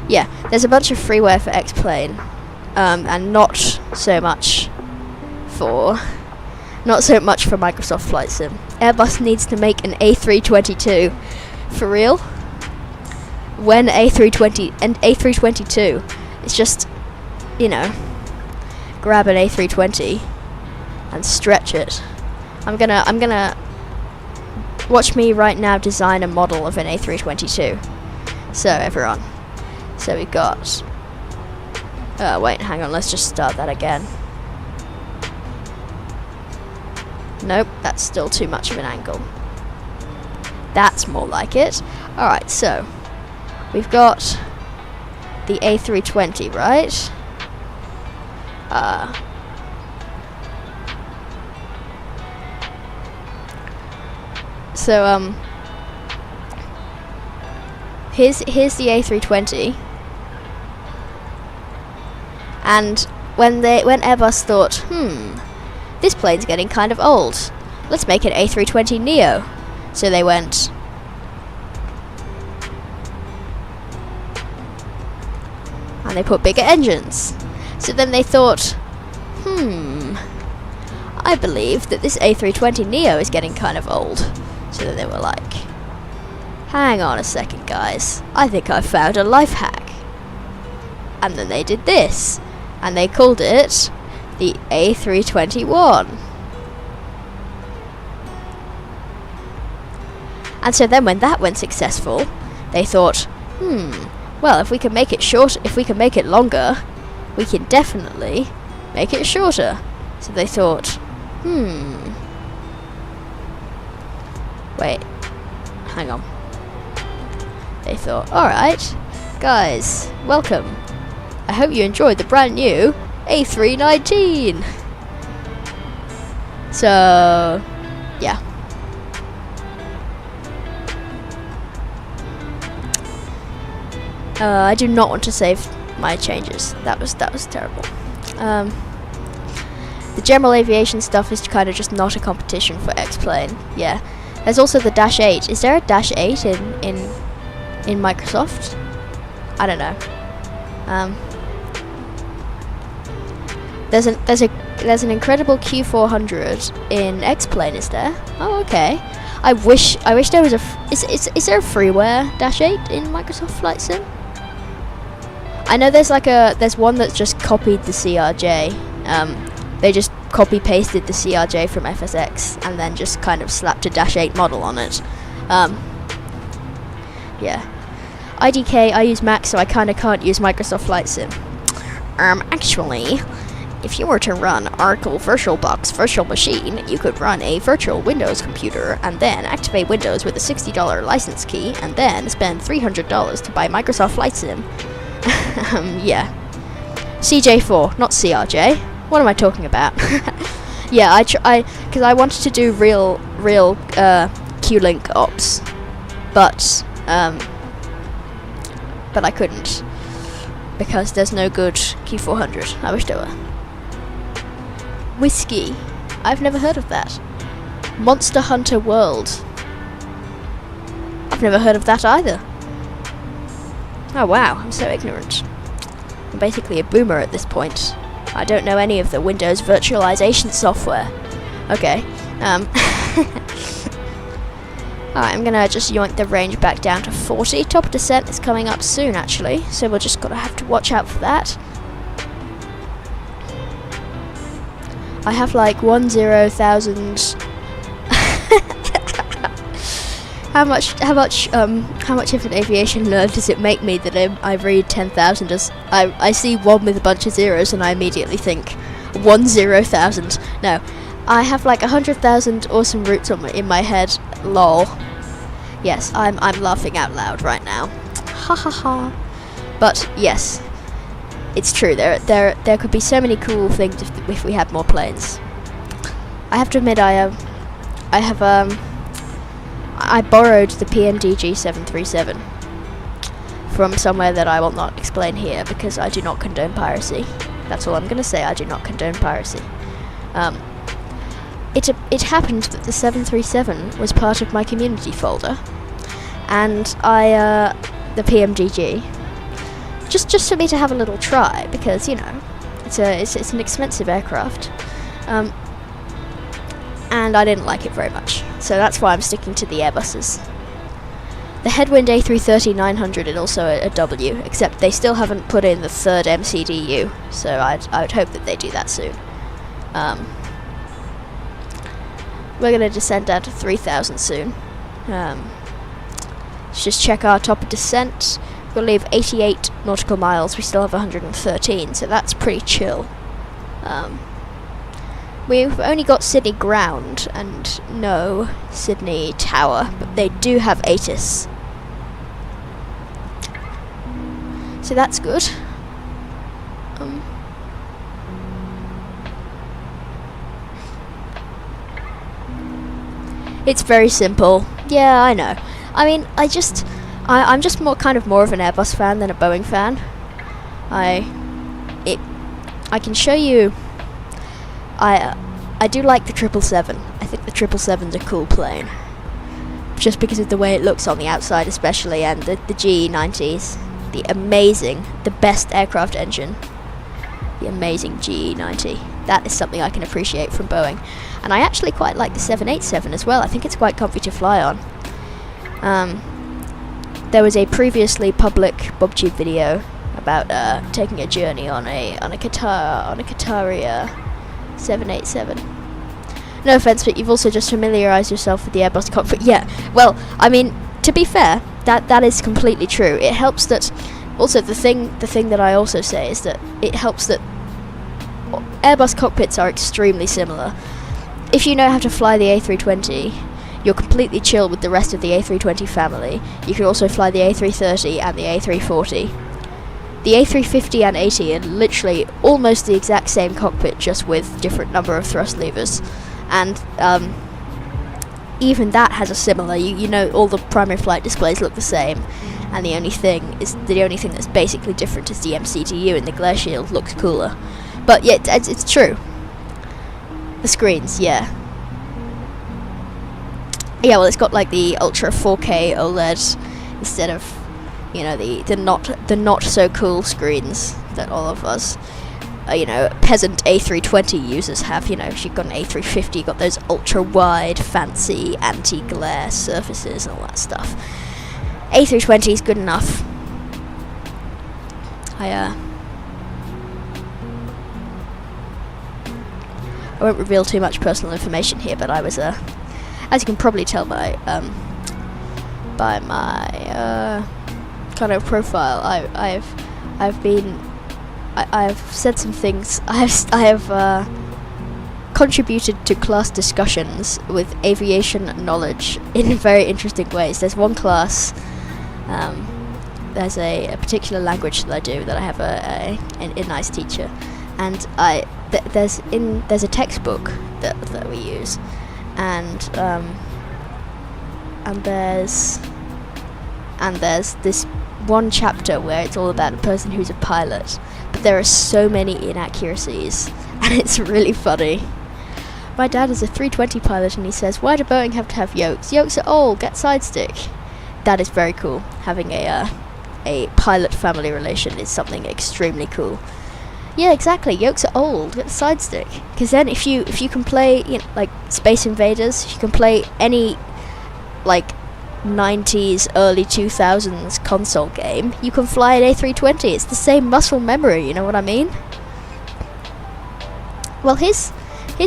Yeah, there's a bunch of freeware for X-Plane, and not so much for Microsoft Flight Sim. Airbus needs to make an A322 for real. When A322, it's just, you know, grab an A320 and stretch it. I'm gonna watch me right now design a model of an A322. So everyone, so we've got, wait, hang on, let's just start that again. Nope, that's still too much of an angle. That's more like it. Alright, so we've got the A320, right? So here's the A320, and when Airbus thought, this plane's getting kind of old, let's make an A320 Neo. So they went, and they put bigger engines. So then they thought, I believe that this A320 Neo is getting kind of old. So then they were like, hang on a second guys, I think I've found a life hack. and then they did this, and they called it the A321. And so then when that went successful, they thought, well, if we can make it short, if we can make it longer, we can definitely make it shorter. So they thought, wait, hang on. They thought, alright, guys, welcome. I hope you enjoyed the brand new A319. So, yeah. I do not want to save my changes. That was terrible. The general aviation stuff is kind of just not a competition for X-Plane. Yeah. There's also the Dash 8. Is there a Dash 8 in Microsoft? I don't know. There's an incredible Q400 in X-Plane. Is there? Oh, okay. I wish there was a. Is there a freeware Dash 8 in Microsoft Flight Sim? I know there's one that's just copied the CRJ. They just copy pasted the CRJ from FSX and then just kind of slapped a Dash 8 model on it. Yeah. IDK, I use Mac, so I kind of can't use Microsoft Flight Sim. Actually, if you were to run Oracle VirtualBox Virtual Machine, you could run a virtual Windows computer and then activate Windows with a $60 license key and then spend $300 to buy Microsoft Flight Sim. Yeah. CJ4, not CRJ. What am I talking about? Yeah, because I wanted to do real Q-Link ops, but I couldn't because there's no good Q400. I wish there were. Whiskey. I've never heard of that. Monster Hunter World. I've never heard of that either. Oh wow, I'm so ignorant. I'm basically a boomer at this point. I don't know any of the Windows virtualization software. Okay. Alright, I'm gonna just yoink the range back down to 40. Top descent is coming up soon, actually, so we're just gonna have to watch out for that. I have like 10,000. How much of an aviation nerd does it make me that I read 10,000 as I see one with a bunch of zeros and I immediately think 10,000. No, I have like 100,000 awesome routes in my head. Lol. Yes, I'm laughing out loud right now. Ha ha ha. But yes, it's true. There could be so many cool things if we had more planes. I have to admit I borrowed the PMDG 737 from somewhere that I will not explain here because I do not condone piracy. That's all I'm going to say. I do not condone piracy. It happened that the 737 was part of my community folder, and the PMDG just for me to have a little try because, you know, it's an expensive aircraft. And I didn't like it very much, so that's why I'm sticking to the Airbuses. The Headwind A330-900 is also a W, except they still haven't put in the third MCDU, so I would hope that they do that soon. We're going to descend down to 3,000 soon. Let's just check our top of descent. We'll leave 88 nautical miles, we still have 113, so that's pretty chill. We've only got Sydney Ground and no Sydney Tower, but they do have ATIS. So that's good. It's very simple. Yeah, I know. I mean, I'm just more of an Airbus fan than a Boeing fan. I can show you. I do like the 777. I think the 777's a cool plane, just because of the way it looks on the outside, especially, and the GE90s, the best aircraft engine, the amazing GE90. That is something I can appreciate from Boeing, and I actually quite like the 787 as well. I think it's quite comfy to fly on. There was a previously public BobTube video about taking a journey on a Qataria 787. No offense, but you've also just familiarized yourself with the Airbus cockpit. Yeah, well, I mean, to be fair, that is completely true. It helps that. Also, the thing that I also say is that it helps that Airbus cockpits are extremely similar. If you know how to fly the A320, you're completely chill with the rest of the A320 family. You can also fly the A330 and the A340. The A350 and 80 are literally almost the exact same cockpit, just with different number of thrust levers. And even that has a similar, you know, all the primary flight displays look the same, and the only thing that's basically different is the MCTU, and the glare shield looks cooler. But yeah, it's true. The screens, yeah. Yeah, well, it's got like the Ultra 4K OLED instead of, you know, the not so cool screens that all of us, you know, peasant A320 users have. You know, if you've got an A350, you've got those ultra wide, fancy anti-glare surfaces and all that stuff. A320 is good enough. I won't reveal too much personal information here, but I was as you can probably tell by my kind of profile, I've said some things. I have contributed to class discussions with aviation knowledge in very interesting ways. There's one class. There's a particular language that I do that I have a nice teacher, and there's a textbook that we use, and there's this one chapter where it's all about a person who's a pilot, but there are so many inaccuracies, and it's really funny. My dad is a 320 pilot, and he says, "Why do Boeing have to have yokes? Yokes are old. Get side stick." That is very cool. Having a pilot family relation is something extremely cool. Yeah, exactly. Yokes are old. Get the side stick. Because then, if you can play, you know, like Space Invaders, if you can play any like 90s, early 2000s console game, you can fly an A320. It's the same muscle memory. You know what I mean? Well, here's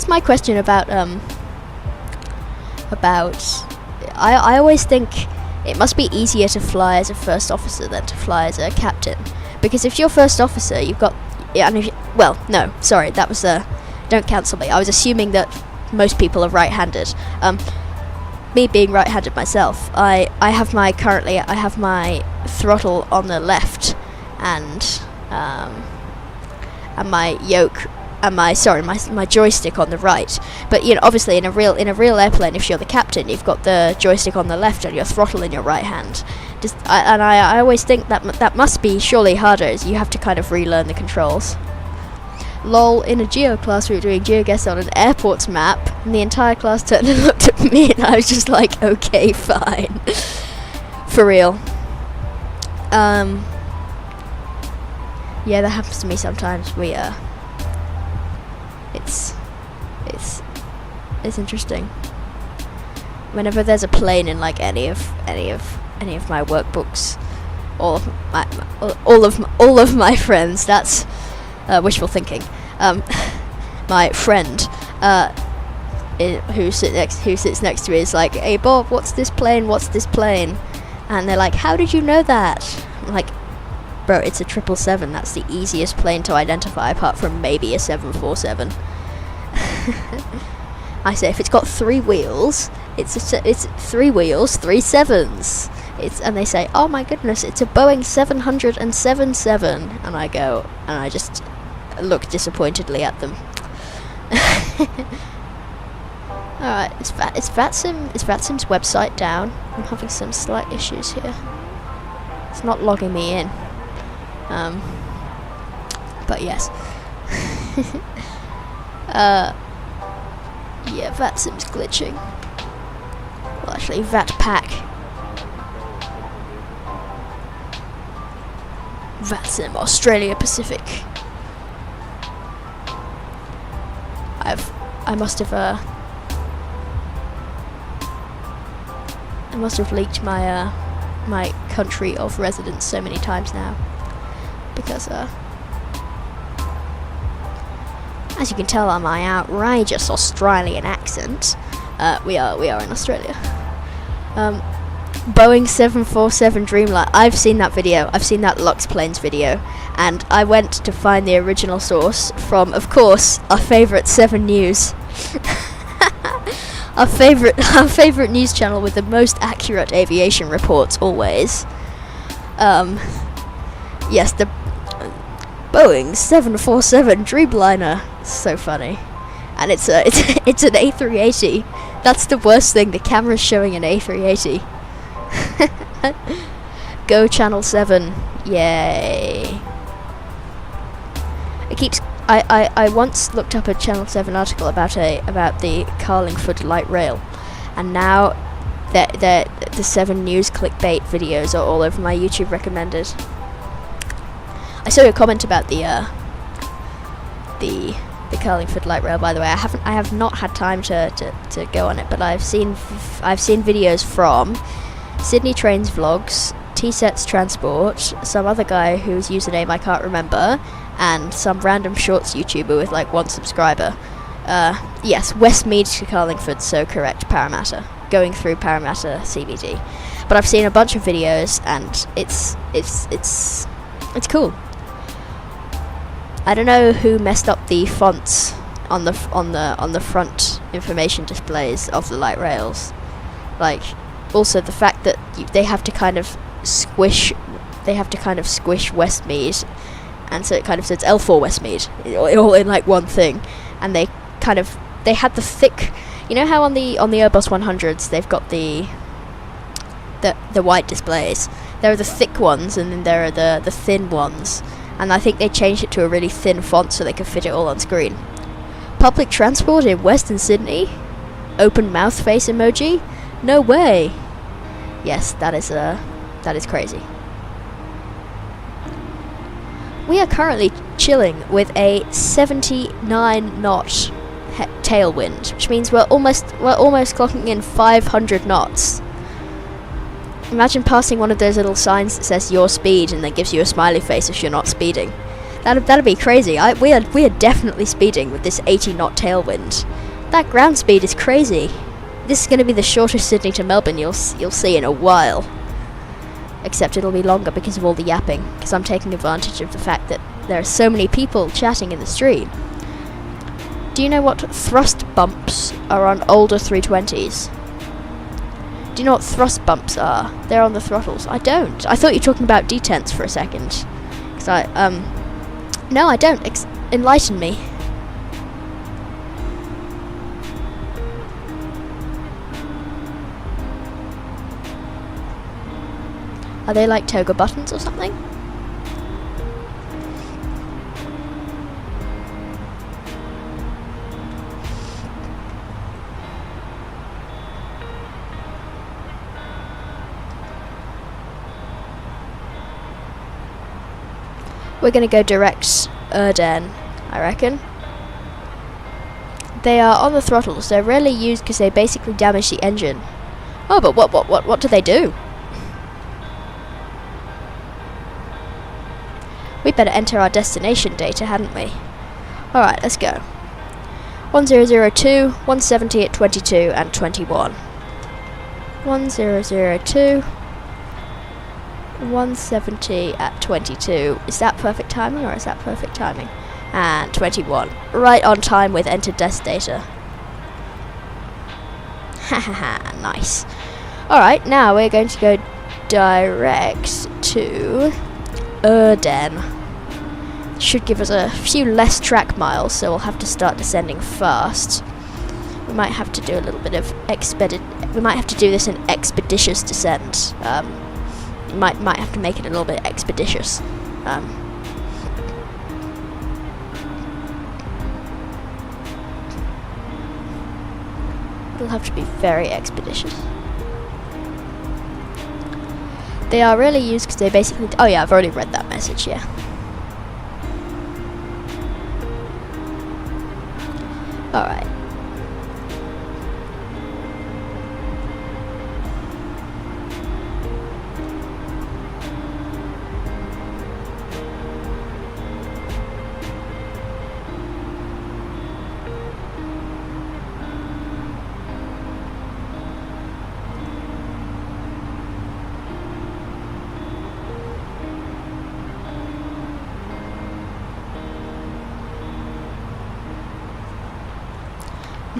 my question about I always think it must be easier to fly as a first officer than to fly as a captain, because if you're first officer, you've got no, sorry, that was don't cancel me. I was assuming that most people are right-handed. Me being right-handed myself, I have my throttle on the left, and my yoke. And my joystick on the right. But you know, obviously in a real airplane, if you're the captain, you've got the joystick on the left and your throttle in your right hand. I always think that must be surely harder, as you have to kind of relearn the controls. Lol, in a geo class we were doing GeoGuess on an airport's map, and the entire class turned and looked at me, and I was just like, okay, fine. For real. Yeah, that happens to me sometimes. It's interesting. Whenever there's a plane in like any of my workbooks, all of my friends, that's wishful thinking. My friend who sits next to me is like, "Hey Bob, what's this plane? What's this plane?" And they're like, "How did you know that?" I'm like, "Bro, it's a 777. That's the easiest plane to identify, apart from maybe a 747. I say, if it's got 3 wheels, it's 3 wheels, 3 sevens. And they say, "Oh my goodness, it's a Boeing 777." And I go, and I just look disappointedly at them. Alright, is VATSIM's website down? I'm having some slight issues here. It's not logging me in. But yes. Yeah, VATSIM's glitching. Well, actually, VATPAC. VATSIM Australia Pacific. I must have leaked my my country of residence so many times now. because as you can tell on my outrageous Australian accent, we are in Australia. Boeing 747 Dreamliner. I've seen that video. I've seen that Lux Planes video, and I went to find the original source from, of course, our favourite 7 News. our favourite news channel with the most accurate aviation reports always. Yes, the Boeing 747 Dreamliner. So funny, and it's an A380. That's the worst thing. The camera's showing an A380. Go Channel 7. Yay. It keeps. I once looked up a Channel 7 article about the Carlingford light rail, and now the 7 News clickbait videos are all over my YouTube recommended. I saw your comment about the Carlingford light rail. By the way, I have not had time to go on it, but I've seen videos from Sydney Trains Vlogs, T-Sets Transport, some other guy whose username I can't remember, and some random shorts YouTuber with like 1 subscriber. Yes, Westmead to Carlingford, so correct, Parramatta, going through Parramatta CBD. But I've seen a bunch of videos, and it's cool. I don't know who messed up the fonts on the front information displays of the light rails. Like, also the fact that they have to kind of squish Westmead, and so it kind of says L4 Westmead all in like one thing, and they had the thick, you know how on the Airbus 100s they've got the white displays. There are the thick ones, and then there are the thin ones. And I think they changed it to a really thin font so they could fit it all on screen. Public transport in Western Sydney? Open mouth face emoji? No way! Yes, that is crazy. We are currently chilling with a 79 knot tailwind, which means we're almost clocking in 500 knots. Imagine passing one of those little signs that says your speed and then gives you a smiley face if you're not speeding. That'd be crazy. We are definitely speeding with this 80 knot tailwind. That ground speed is crazy. This is going to be the shortest Sydney to Melbourne you'll see in a while. Except it'll be longer because of all the yapping, because I'm taking advantage of the fact that there are so many people chatting in the street. Do you know what thrust bumps are on older 320s? Do you know what thrust bumps are? They're on the throttles. I don't. I thought you were talking about detents for a second. No, I don't. Enlighten me. Are they like toga buttons or something? We're going to go direct Erden, I reckon. They are on the throttles. They're rarely used because they basically damage the engine. Oh, but what do they do? We better enter our destination data, hadn't we? Alright, let's go. 1002, 170 at 22 and 21. 1002, 170 at 22. Is that perfect timing or is that perfect timing? And 21. Right on time with entered desk data. Hahaha, nice. Alright, now we're going to go direct to Erden. Should give us a few less track miles, so we'll have to start descending fast. We might have to do a little bit of we might have to do this in expeditious descent. Might have to make it a little bit expeditious. It'll have to be very expeditious. They are rarely used because they basically... Oh yeah, I've already read that message, yeah. Alright.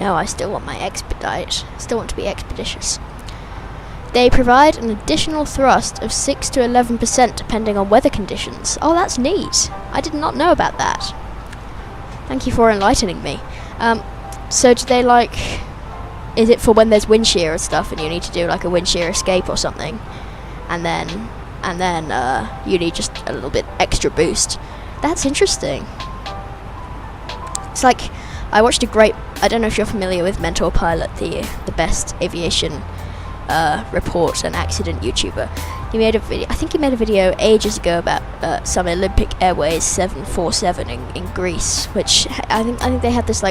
No, I still want my expedite. Still want to be expeditious. They provide an additional thrust of 6 to 11% depending on weather conditions. Oh, that's neat. I did not know about that. Thank you for enlightening me. So do they like... Is it for when there's wind shear and stuff and you need to do like a wind shear escape or something? And then you need just a little bit extra boost. That's interesting. It's like, I watched a great... I don't know if you're familiar with Mentor Pilot, the best aviation report and accident YouTuber. He made a video. I think he made a video ages ago about some Olympic Airways 747 in Greece, which I think they had this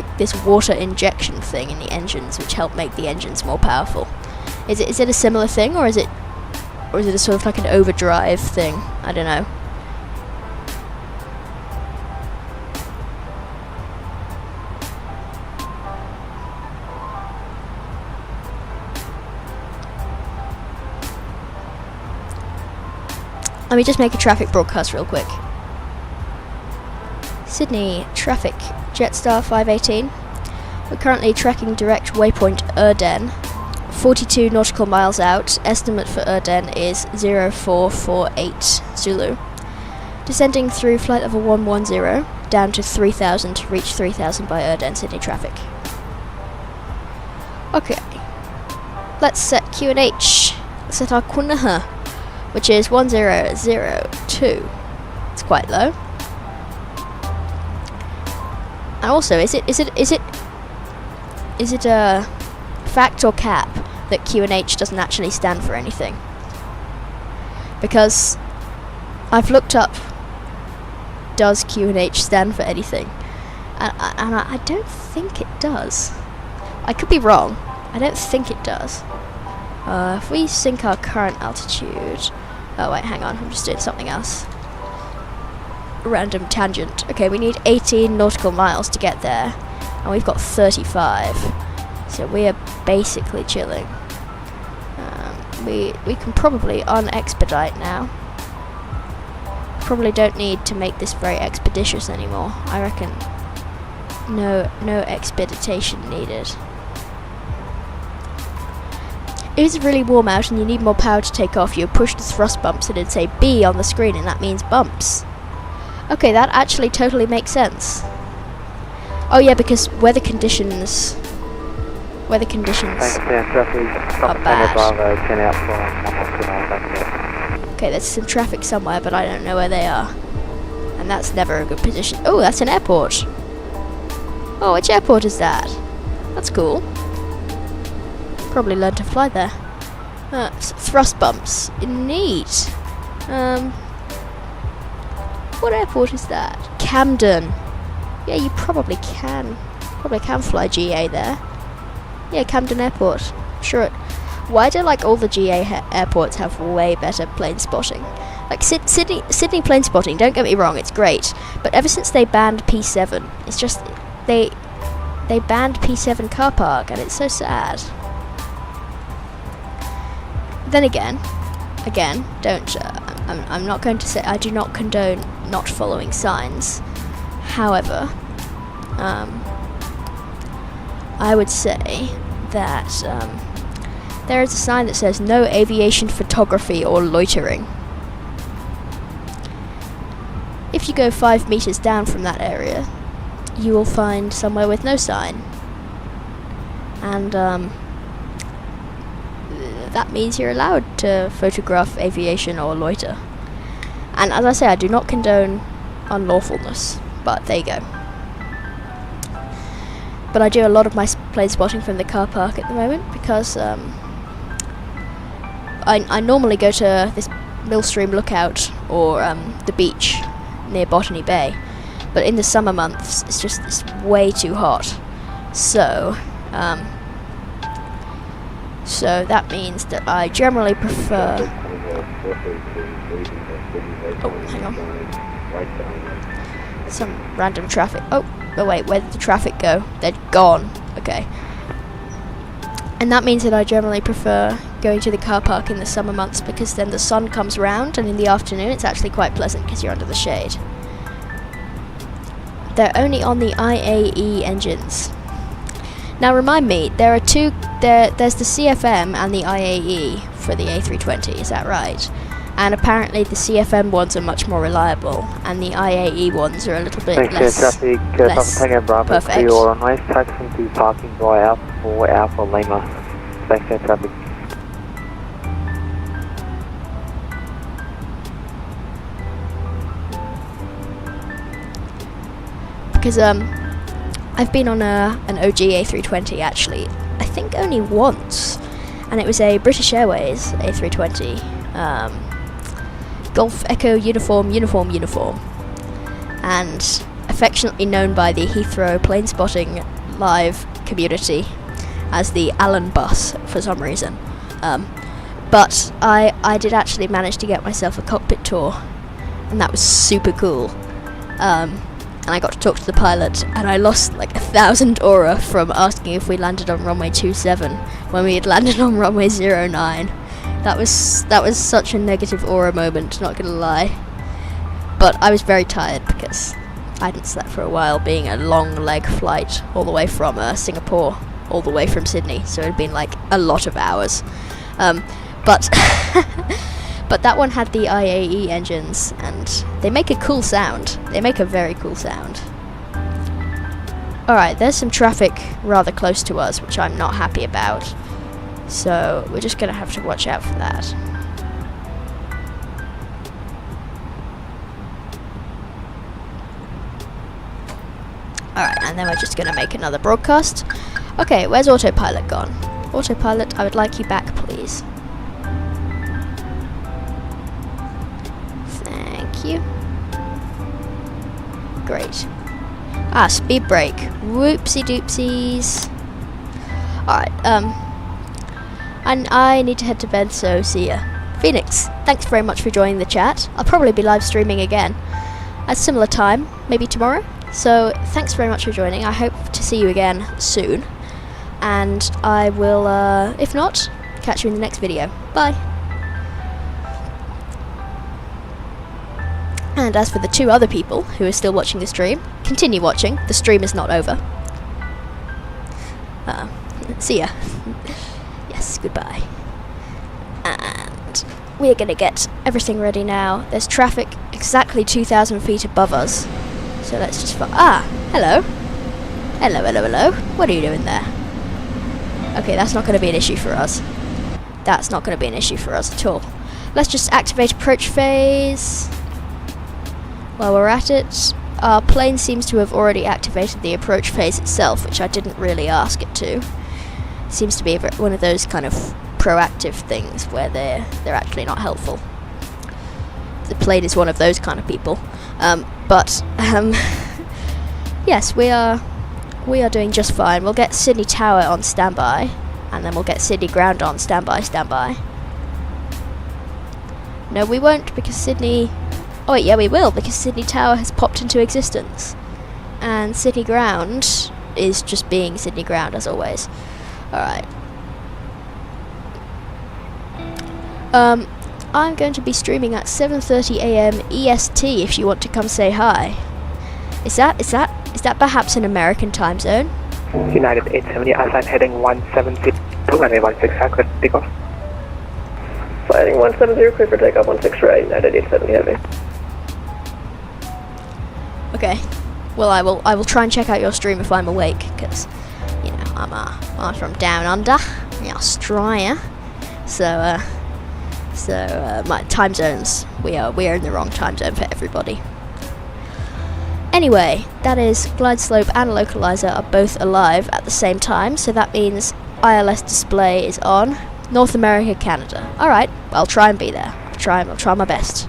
water injection thing in the engines, which helped make the engines more powerful. Is it a similar thing, or is it a sort of like an overdrive thing? I don't know. Let me just make a traffic broadcast real quick. Sydney traffic, Jetstar 518. We're currently tracking direct waypoint Erden, 42 nautical miles out. Estimate for Erden is 0448 Zulu. Descending through flight level 110 down to 3000 to reach 3000 by Erden Sydney traffic. Okay. Let's set QNH. Let's set our Kunaha, which is 1002. It's quite low. And also, is it a fact or cap that QNH doesn't actually stand for anything? Because I've looked up, does QNH stand for anything? And I don't think it does. I could be wrong. I don't think it does. If we sync our current altitude... Oh wait, hang on, I'm just doing something else. Random tangent. Okay, we need 18 nautical miles to get there, and we've got 35. So we are basically chilling. We can probably unexpedite now. Probably don't need to make this very expeditious anymore. I reckon no expeditation needed. If it's really warm out and you need more power to take off, you push the thrust bumps and it'd say B on the screen, and that means bumps. Okay, that actually totally makes sense. Oh yeah, because weather conditions are bad. Okay, there's some traffic somewhere, but I don't know where they are. And that's never a good position. Oh, that's an airport. Oh, which airport is that? That's cool. Probably learn to fly there. Thrust bumps. Neat. What airport is that? Camden. Yeah, you probably can fly GA there. Yeah, Camden Airport. Sure. Why do all the GA airports have way better plane spotting? Like Sydney plane spotting, don't get me wrong, it's great. But ever since they banned P7, it's just they banned P7 car park, and it's so sad. Then again, don't. I'm not going to say I do not condone not following signs. However, I would say that there is a sign that says no aviation photography or loitering. If you go 5 meters down from that area, you will find somewhere with no sign, and that means you're allowed to photograph aviation or loiter. And as I say, I do not condone unlawfulness, but there you go. But I do a lot of my plane spotting from the car park at the moment, because I normally go to this Millstream Lookout or the beach near Botany Bay, but in the summer months it's way too hot. So that means that I generally prefer... Oh, hang on. Some random traffic. Oh wait, where did the traffic go? They're gone. Okay. And that means that I generally prefer going to the car park in the summer months, because then the sun comes round, and in the afternoon it's actually quite pleasant because you're under the shade. They're only on the IAE engines. Now remind me, there are two. There's the CFM and the IAE for the A320. Is that right? And apparently the CFM ones are much more reliable, and the IAE ones are a little bit less perfect. To your runways, taxi to parking by Alpha 4 Alpha Lima. Thanks for traffic. Because I've been on an OG A320 actually, I think only once, and it was a British Airways A320, Golf Echo Uniform, and affectionately known by the Heathrow plane spotting live community as the Allen bus for some reason. But I did actually manage to get myself a cockpit tour, and that was super cool. And I got to talk to the pilot, and I lost like 1,000 aura from asking if we landed on runway 27 when we had landed on runway 09. That was such a negative aura moment, not gonna lie. But I was very tired because I hadn't slept for a while, being a long leg flight all the way from Singapore, all the way from Sydney, so it had been like a lot of hours. But but that one had the IAE engines, and they make a cool sound. They make a very cool sound. Alright, there's some traffic rather close to us, which I'm not happy about. So we're just going to have to watch out for that. Alright, and then we're just going to make another broadcast. Okay, where's autopilot gone? Autopilot, I would like you back, please. Thank you. Great. Ah, speed brake. Whoopsie doopsies. Alright, and I need to head to bed, so see ya. Phoenix, thanks very much for joining the chat. I'll probably be live streaming again at a similar time, maybe tomorrow. So thanks very much for joining. I hope to see you again soon. And I will, if not, catch you in the next video. Bye. And as for the 2 other people who are still watching the stream, continue watching. The stream is not over. See ya. Yes, goodbye. And we're gonna get everything ready now. There's traffic exactly 2,000 feet above us. So let's just hello. Hello. What are you doing there? Okay, that's not going to be an issue for us. That's not going to be an issue for us at all. Let's just activate approach phase. While we're at it, our plane seems to have already activated the approach phase itself, which I didn't really ask it to. It seems to be one of those kind of proactive things where they're actually not helpful. The plane is one of those kind of people. Yes, we are doing just fine. We'll get Sydney Tower on standby, and then we'll get Sydney Ground on standby. No, we won't, because Sydney... Oh wait, yeah, we will, because Sydney Tower has popped into existence. And Sydney Ground is just being Sydney Ground, as always. Alright. I'm going to be streaming at 7:30 AM EST if you want to come say hi. Is that perhaps an American time zone? United 870, assign heading 170, runway 16, clear takeoff. Heading 170, clear for takeoff, 16 right, United 870 heavy. Okay. Well, I will try and check out your stream if I'm awake, because, you know, I'm from down under, Australia. So my time zones, we are in the wrong time zone for everybody. Anyway, that is glide slope and localizer are both alive at the same time, so that means ILS display is on. North America, Canada. Alright, I'll try and be there. I'll try my best.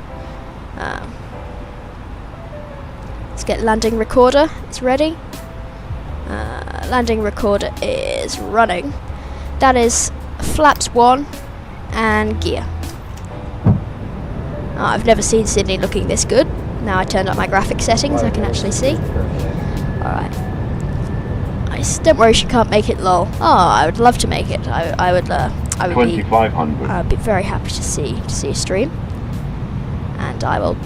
Let's get landing recorder. It's ready. Landing recorder is running. That is flaps 1 and gear. Oh, I've never seen Sydney looking this good. Now I turned up my graphic settings, I can actually see. Alright. Nice. Don't worry, she can't make it, lol. Oh, I would love to make it. I would be very happy to see a stream. And I will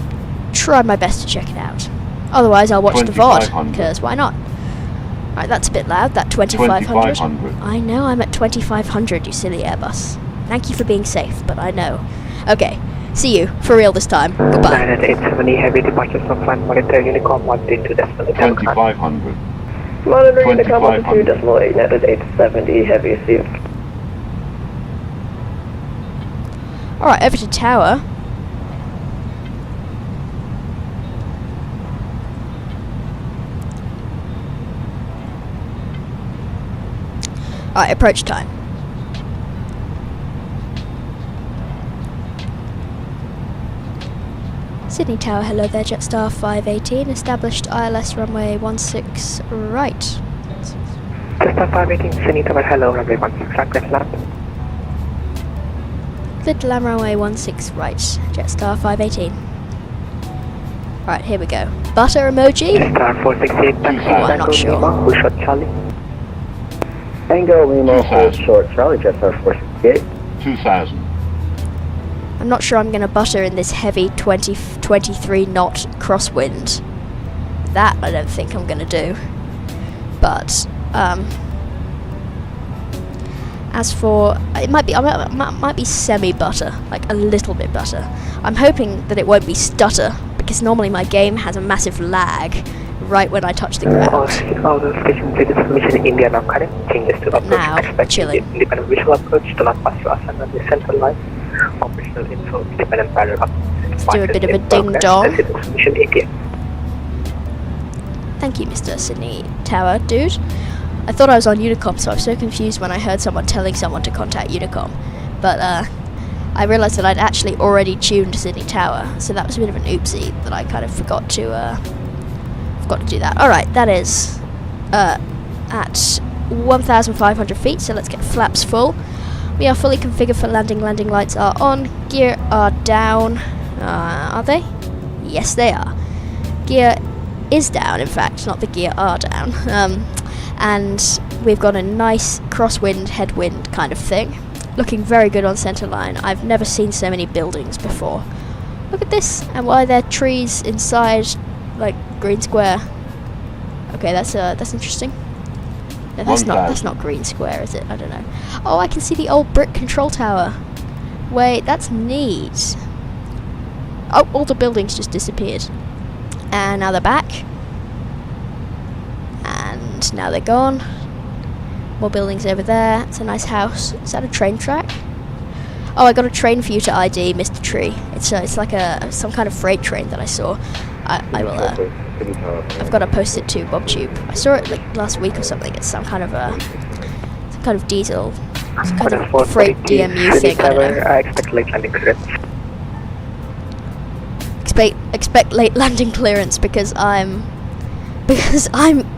try my best to check it out. Otherwise I'll watch the VOD, because why not? Right, that's a bit loud, that 2500. 2500. I know I'm at 2500, you silly Airbus. Thank you for being safe, but I know. Okay, see you, for real this time. Goodbye. 870 heavy departure from flight monitor Unicom 132.8. 2500. Monitor Unicom 132.8, net at 870, heavy receive. Alright, over to tower. Alright, approach time. Sydney Tower, hello there, Jetstar 518, established ILS runway 16 right. Jetstar 518, Sydney Tower, hello, runway 16 right, clear to land. Clear to land, runway 16 right, Jetstar 518. Alright, here we go. Butter emoji? Jetstar 468, I'm not sure. Who shot Charlie? Tango Lima, hold short, Charlie, Jetstar 468. 2000. I'm not sure I'm going to butter in this heavy 23 knot crosswind. That I don't think I'm going to do. But, as for, it might be semi-butter, like a little bit butter. I'm hoping that it won't be stutter, because normally my game has a massive lag right when I touch the ground. All station status mission India now current, changes to approach, Now, expect chilling. independent visual approach, do not pass your ascent on the central line, operational info, independent parallel up. Let's do a bit of a ding-dong. Mission ATM. Thank you, Mr. Sydney Tower, dude. I thought I was on Unicom, so I was so confused when I heard someone telling someone to contact Unicom. But I realised that I'd actually already tuned Sydney Tower, so that was a bit of an oopsie that I kind of forgot to do that. Alright, that is at 1,500 feet, so let's get flaps full. We are fully configured for landing. Landing lights are on. Gear are down. Are they? Yes, they are. Gear is down, in fact, not the gear are down. And we've got a nice crosswind, headwind kind of thing. Looking very good on centre line. I've never seen so many buildings before. Look at this, and why there are trees inside, like, green square. Okay, that's interesting. No, that's not green square, is it? I don't know. Oh, I can see the old brick control tower. Wait, that's neat. Oh, all the buildings just disappeared. And now they're back. And now they're gone. More buildings over there. It's a nice house. Is that a train track? Oh, I got a train for you to ID, Mr. Tree. It's like some kind of freight train that I saw. I will. I've got to post it to BobTube. I saw it like last week or something. It's some kind of diesel, some kind of freight DMU thing. I don't know. I expect late landing clearance. Expect late landing clearance because I'm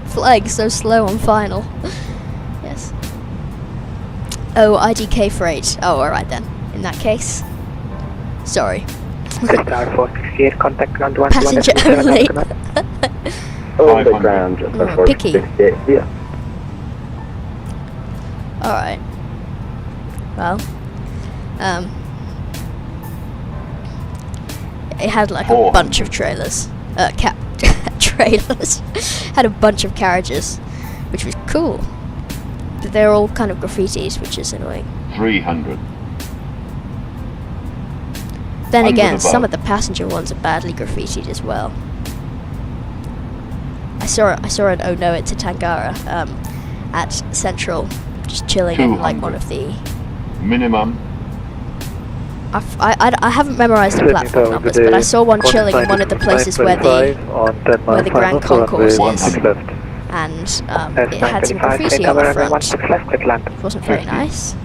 flying so slow on final. Yes. Oh, IDK freight. Oh, all right then. In that case, sorry. Jetstar 468, contact ground 1. Passenger only. Oh, the ground, Jetstar 468, yeah. Alright. Well, it had like a bunch of trailers. Trailers. Had a bunch of carriages, which was cool. But they're all kind of graffitis, which is annoying. 300. Then again, some of the passenger ones are badly graffitied as well. I saw an oh no, it's a Tangara at Central, just chilling in like one of the minimum. I haven't memorised the platform numbers, but I saw one chilling in one of the places where the Grand Concourse is, and it had some graffiti on the front. It wasn't very nice.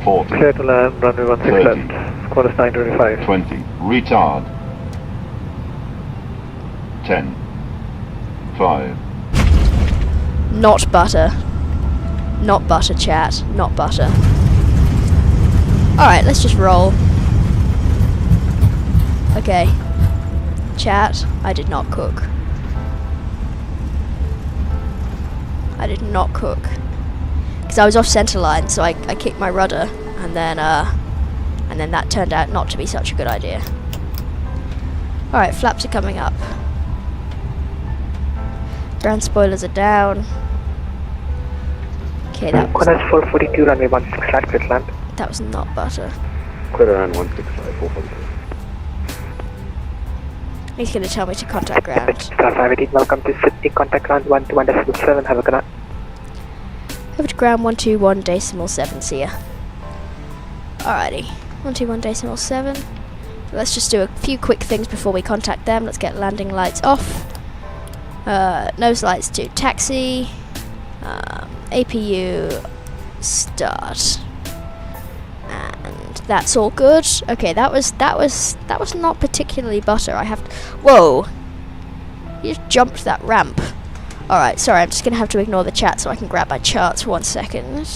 40. Clear to land, runway 16 left. Quarter 925. 20. Retard. 10. 5. Not butter. Not butter, chat. Not butter. Alright, let's just roll. Okay. Chat, I did not cook. I did not cook. Because I was off centre line, so I kicked my rudder, and then that turned out not to be such a good idea. Alright, flaps are coming up. Ground spoilers are down. Okay, that was, Qantas 442, runway 16, flat clear to land. that was not butter. Clear to land 165, 442. He's going to tell me to contact ground. Star 518, welcome to Sydney, contact ground 121.7, have a good night. Over to ground 121.7, see ya. Alrighty, 121.7. Let's just do a few quick things before we contact them. Let's get landing lights off. Nose lights to taxi. APU start. And that's all good. Okay, that was not particularly butter. I have whoa. You just jumped that ramp. Alright, sorry, I'm just gonna have to ignore the chat so I can grab my charts for 1 second.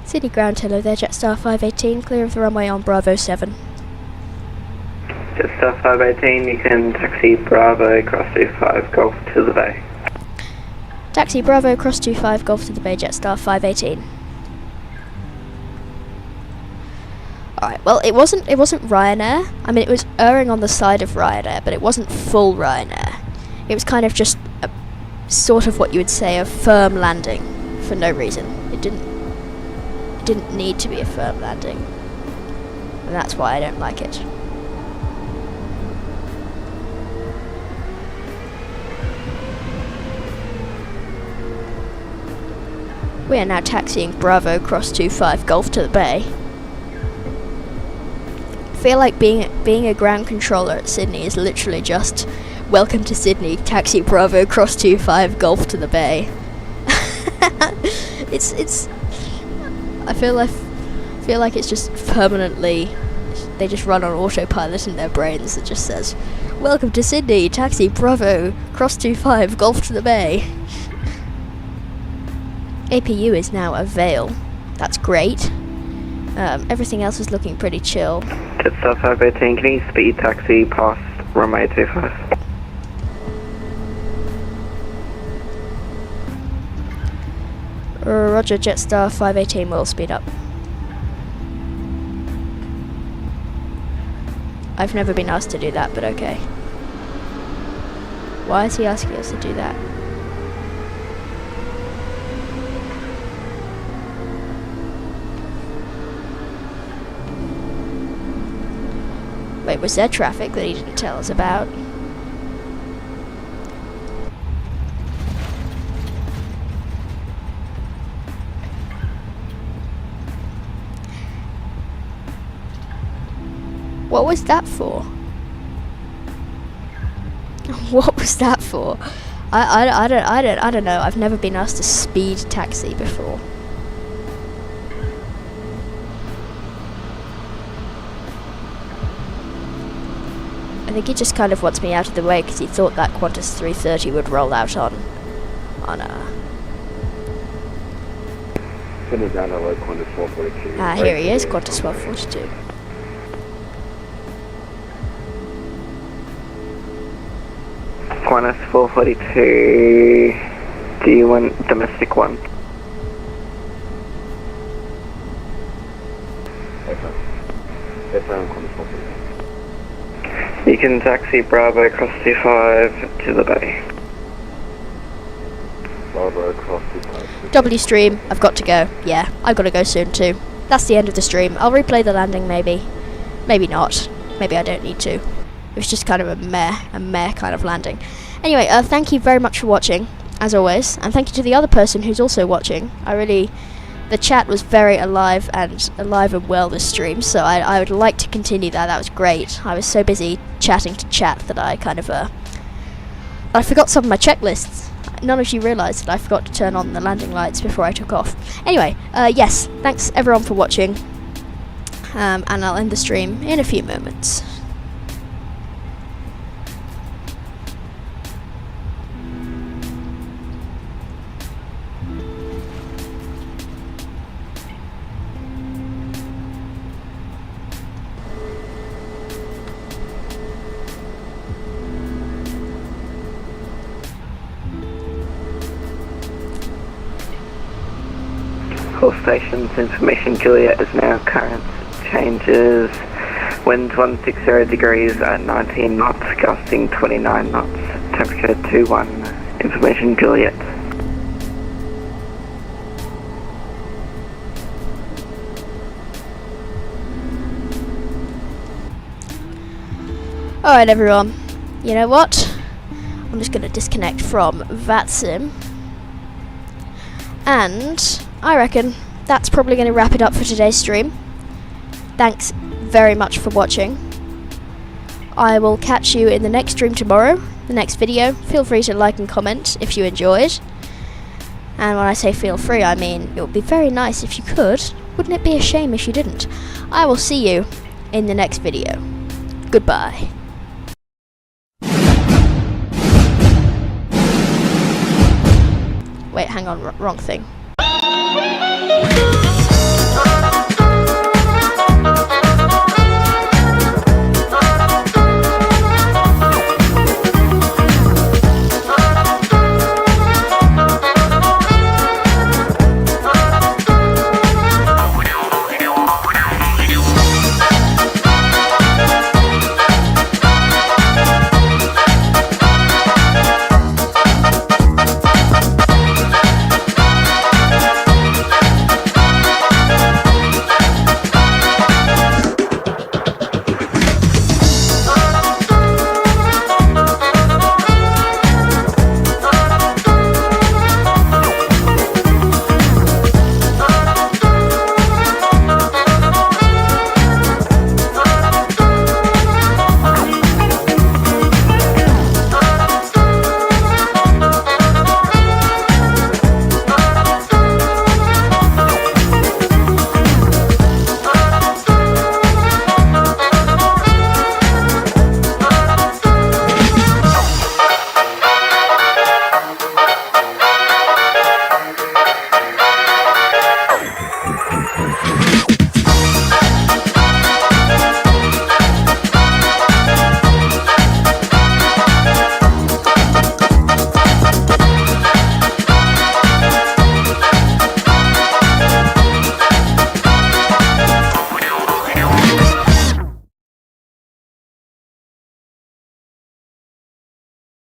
Sydney ground, hello there, Jetstar 518, clear of the runway on Bravo 7. Jetstar 518, you can taxi Bravo cross 25 Golf to the bay. Taxi Bravo cross 25 Golf to the bay, Jetstar 518. Alright, well it wasn't Ryanair. I mean, it was erring on the side of Ryanair, but it wasn't full Ryanair. It was kind of just a sort of what you would say a firm landing for no reason. It didn't need to be a firm landing, and that's why I don't like it. We are now taxiing Bravo cross 25 Golf to the bay. I feel like being a ground controller at Sydney is literally just welcome to Sydney, taxi Bravo cross 25 Golf to the bay. it's I feel like it's just permanently, they just run on autopilot in their brains that just says, welcome to Sydney, taxi Bravo, cross 25, Golf to the bay. APU is now a Vale. That's great. Everything else is looking pretty chill. Jetstar 518, can you speed taxi past runway 25? Roger, Jetstar 518 will speed up. I've never been asked to do that, but okay. Why is he asking us to do that? Wait, was there traffic that he didn't tell us about? What was that for? What was that for? I don't know. I've never been asked to speed taxi before. I think he just kind of wants me out of the way because he thought that Qantas 330 would roll out on Send it down to low Qantas 442. Ah, here he is, Qantas 1242. Qantas 442, do you want domestic one? That's around Qantas 442. You can taxi Bravo cross 25 to the bay. Bravo cross 25. W stream, I've got to go. Yeah, I've got to go soon too. That's the end of the stream. I'll replay the landing maybe. Maybe not. Maybe I don't need to. It was just kind of a meh kind of landing. Anyway, thank you very much for watching, as always, and thank you to the other person who's also watching. The chat was very alive and well this stream, so I would like to continue that. That was great. I was so busy chatting to chat that I kind of I forgot some of my checklists. None of you realised that I forgot to turn on the landing lights before I took off. Anyway, yes, thanks everyone for watching, and I'll end the stream in a few moments. All stations, information Juliet is now current, changes Winds 160 degrees at 19 knots, gusting 29 knots. Temperature 21. Information Juliet. Alright everyone, you know what? I'm just going to disconnect from VATSIM. And I reckon that's probably going to wrap it up for today's stream. Thanks very much for watching. I will catch you in the next stream tomorrow, the next video. Feel free to like and comment if you enjoyed. And when I say feel free, I mean it would be very nice if you could. Wouldn't it be a shame if you didn't? I will see you in the next video. Goodbye. Wait, hang on, wrong thing.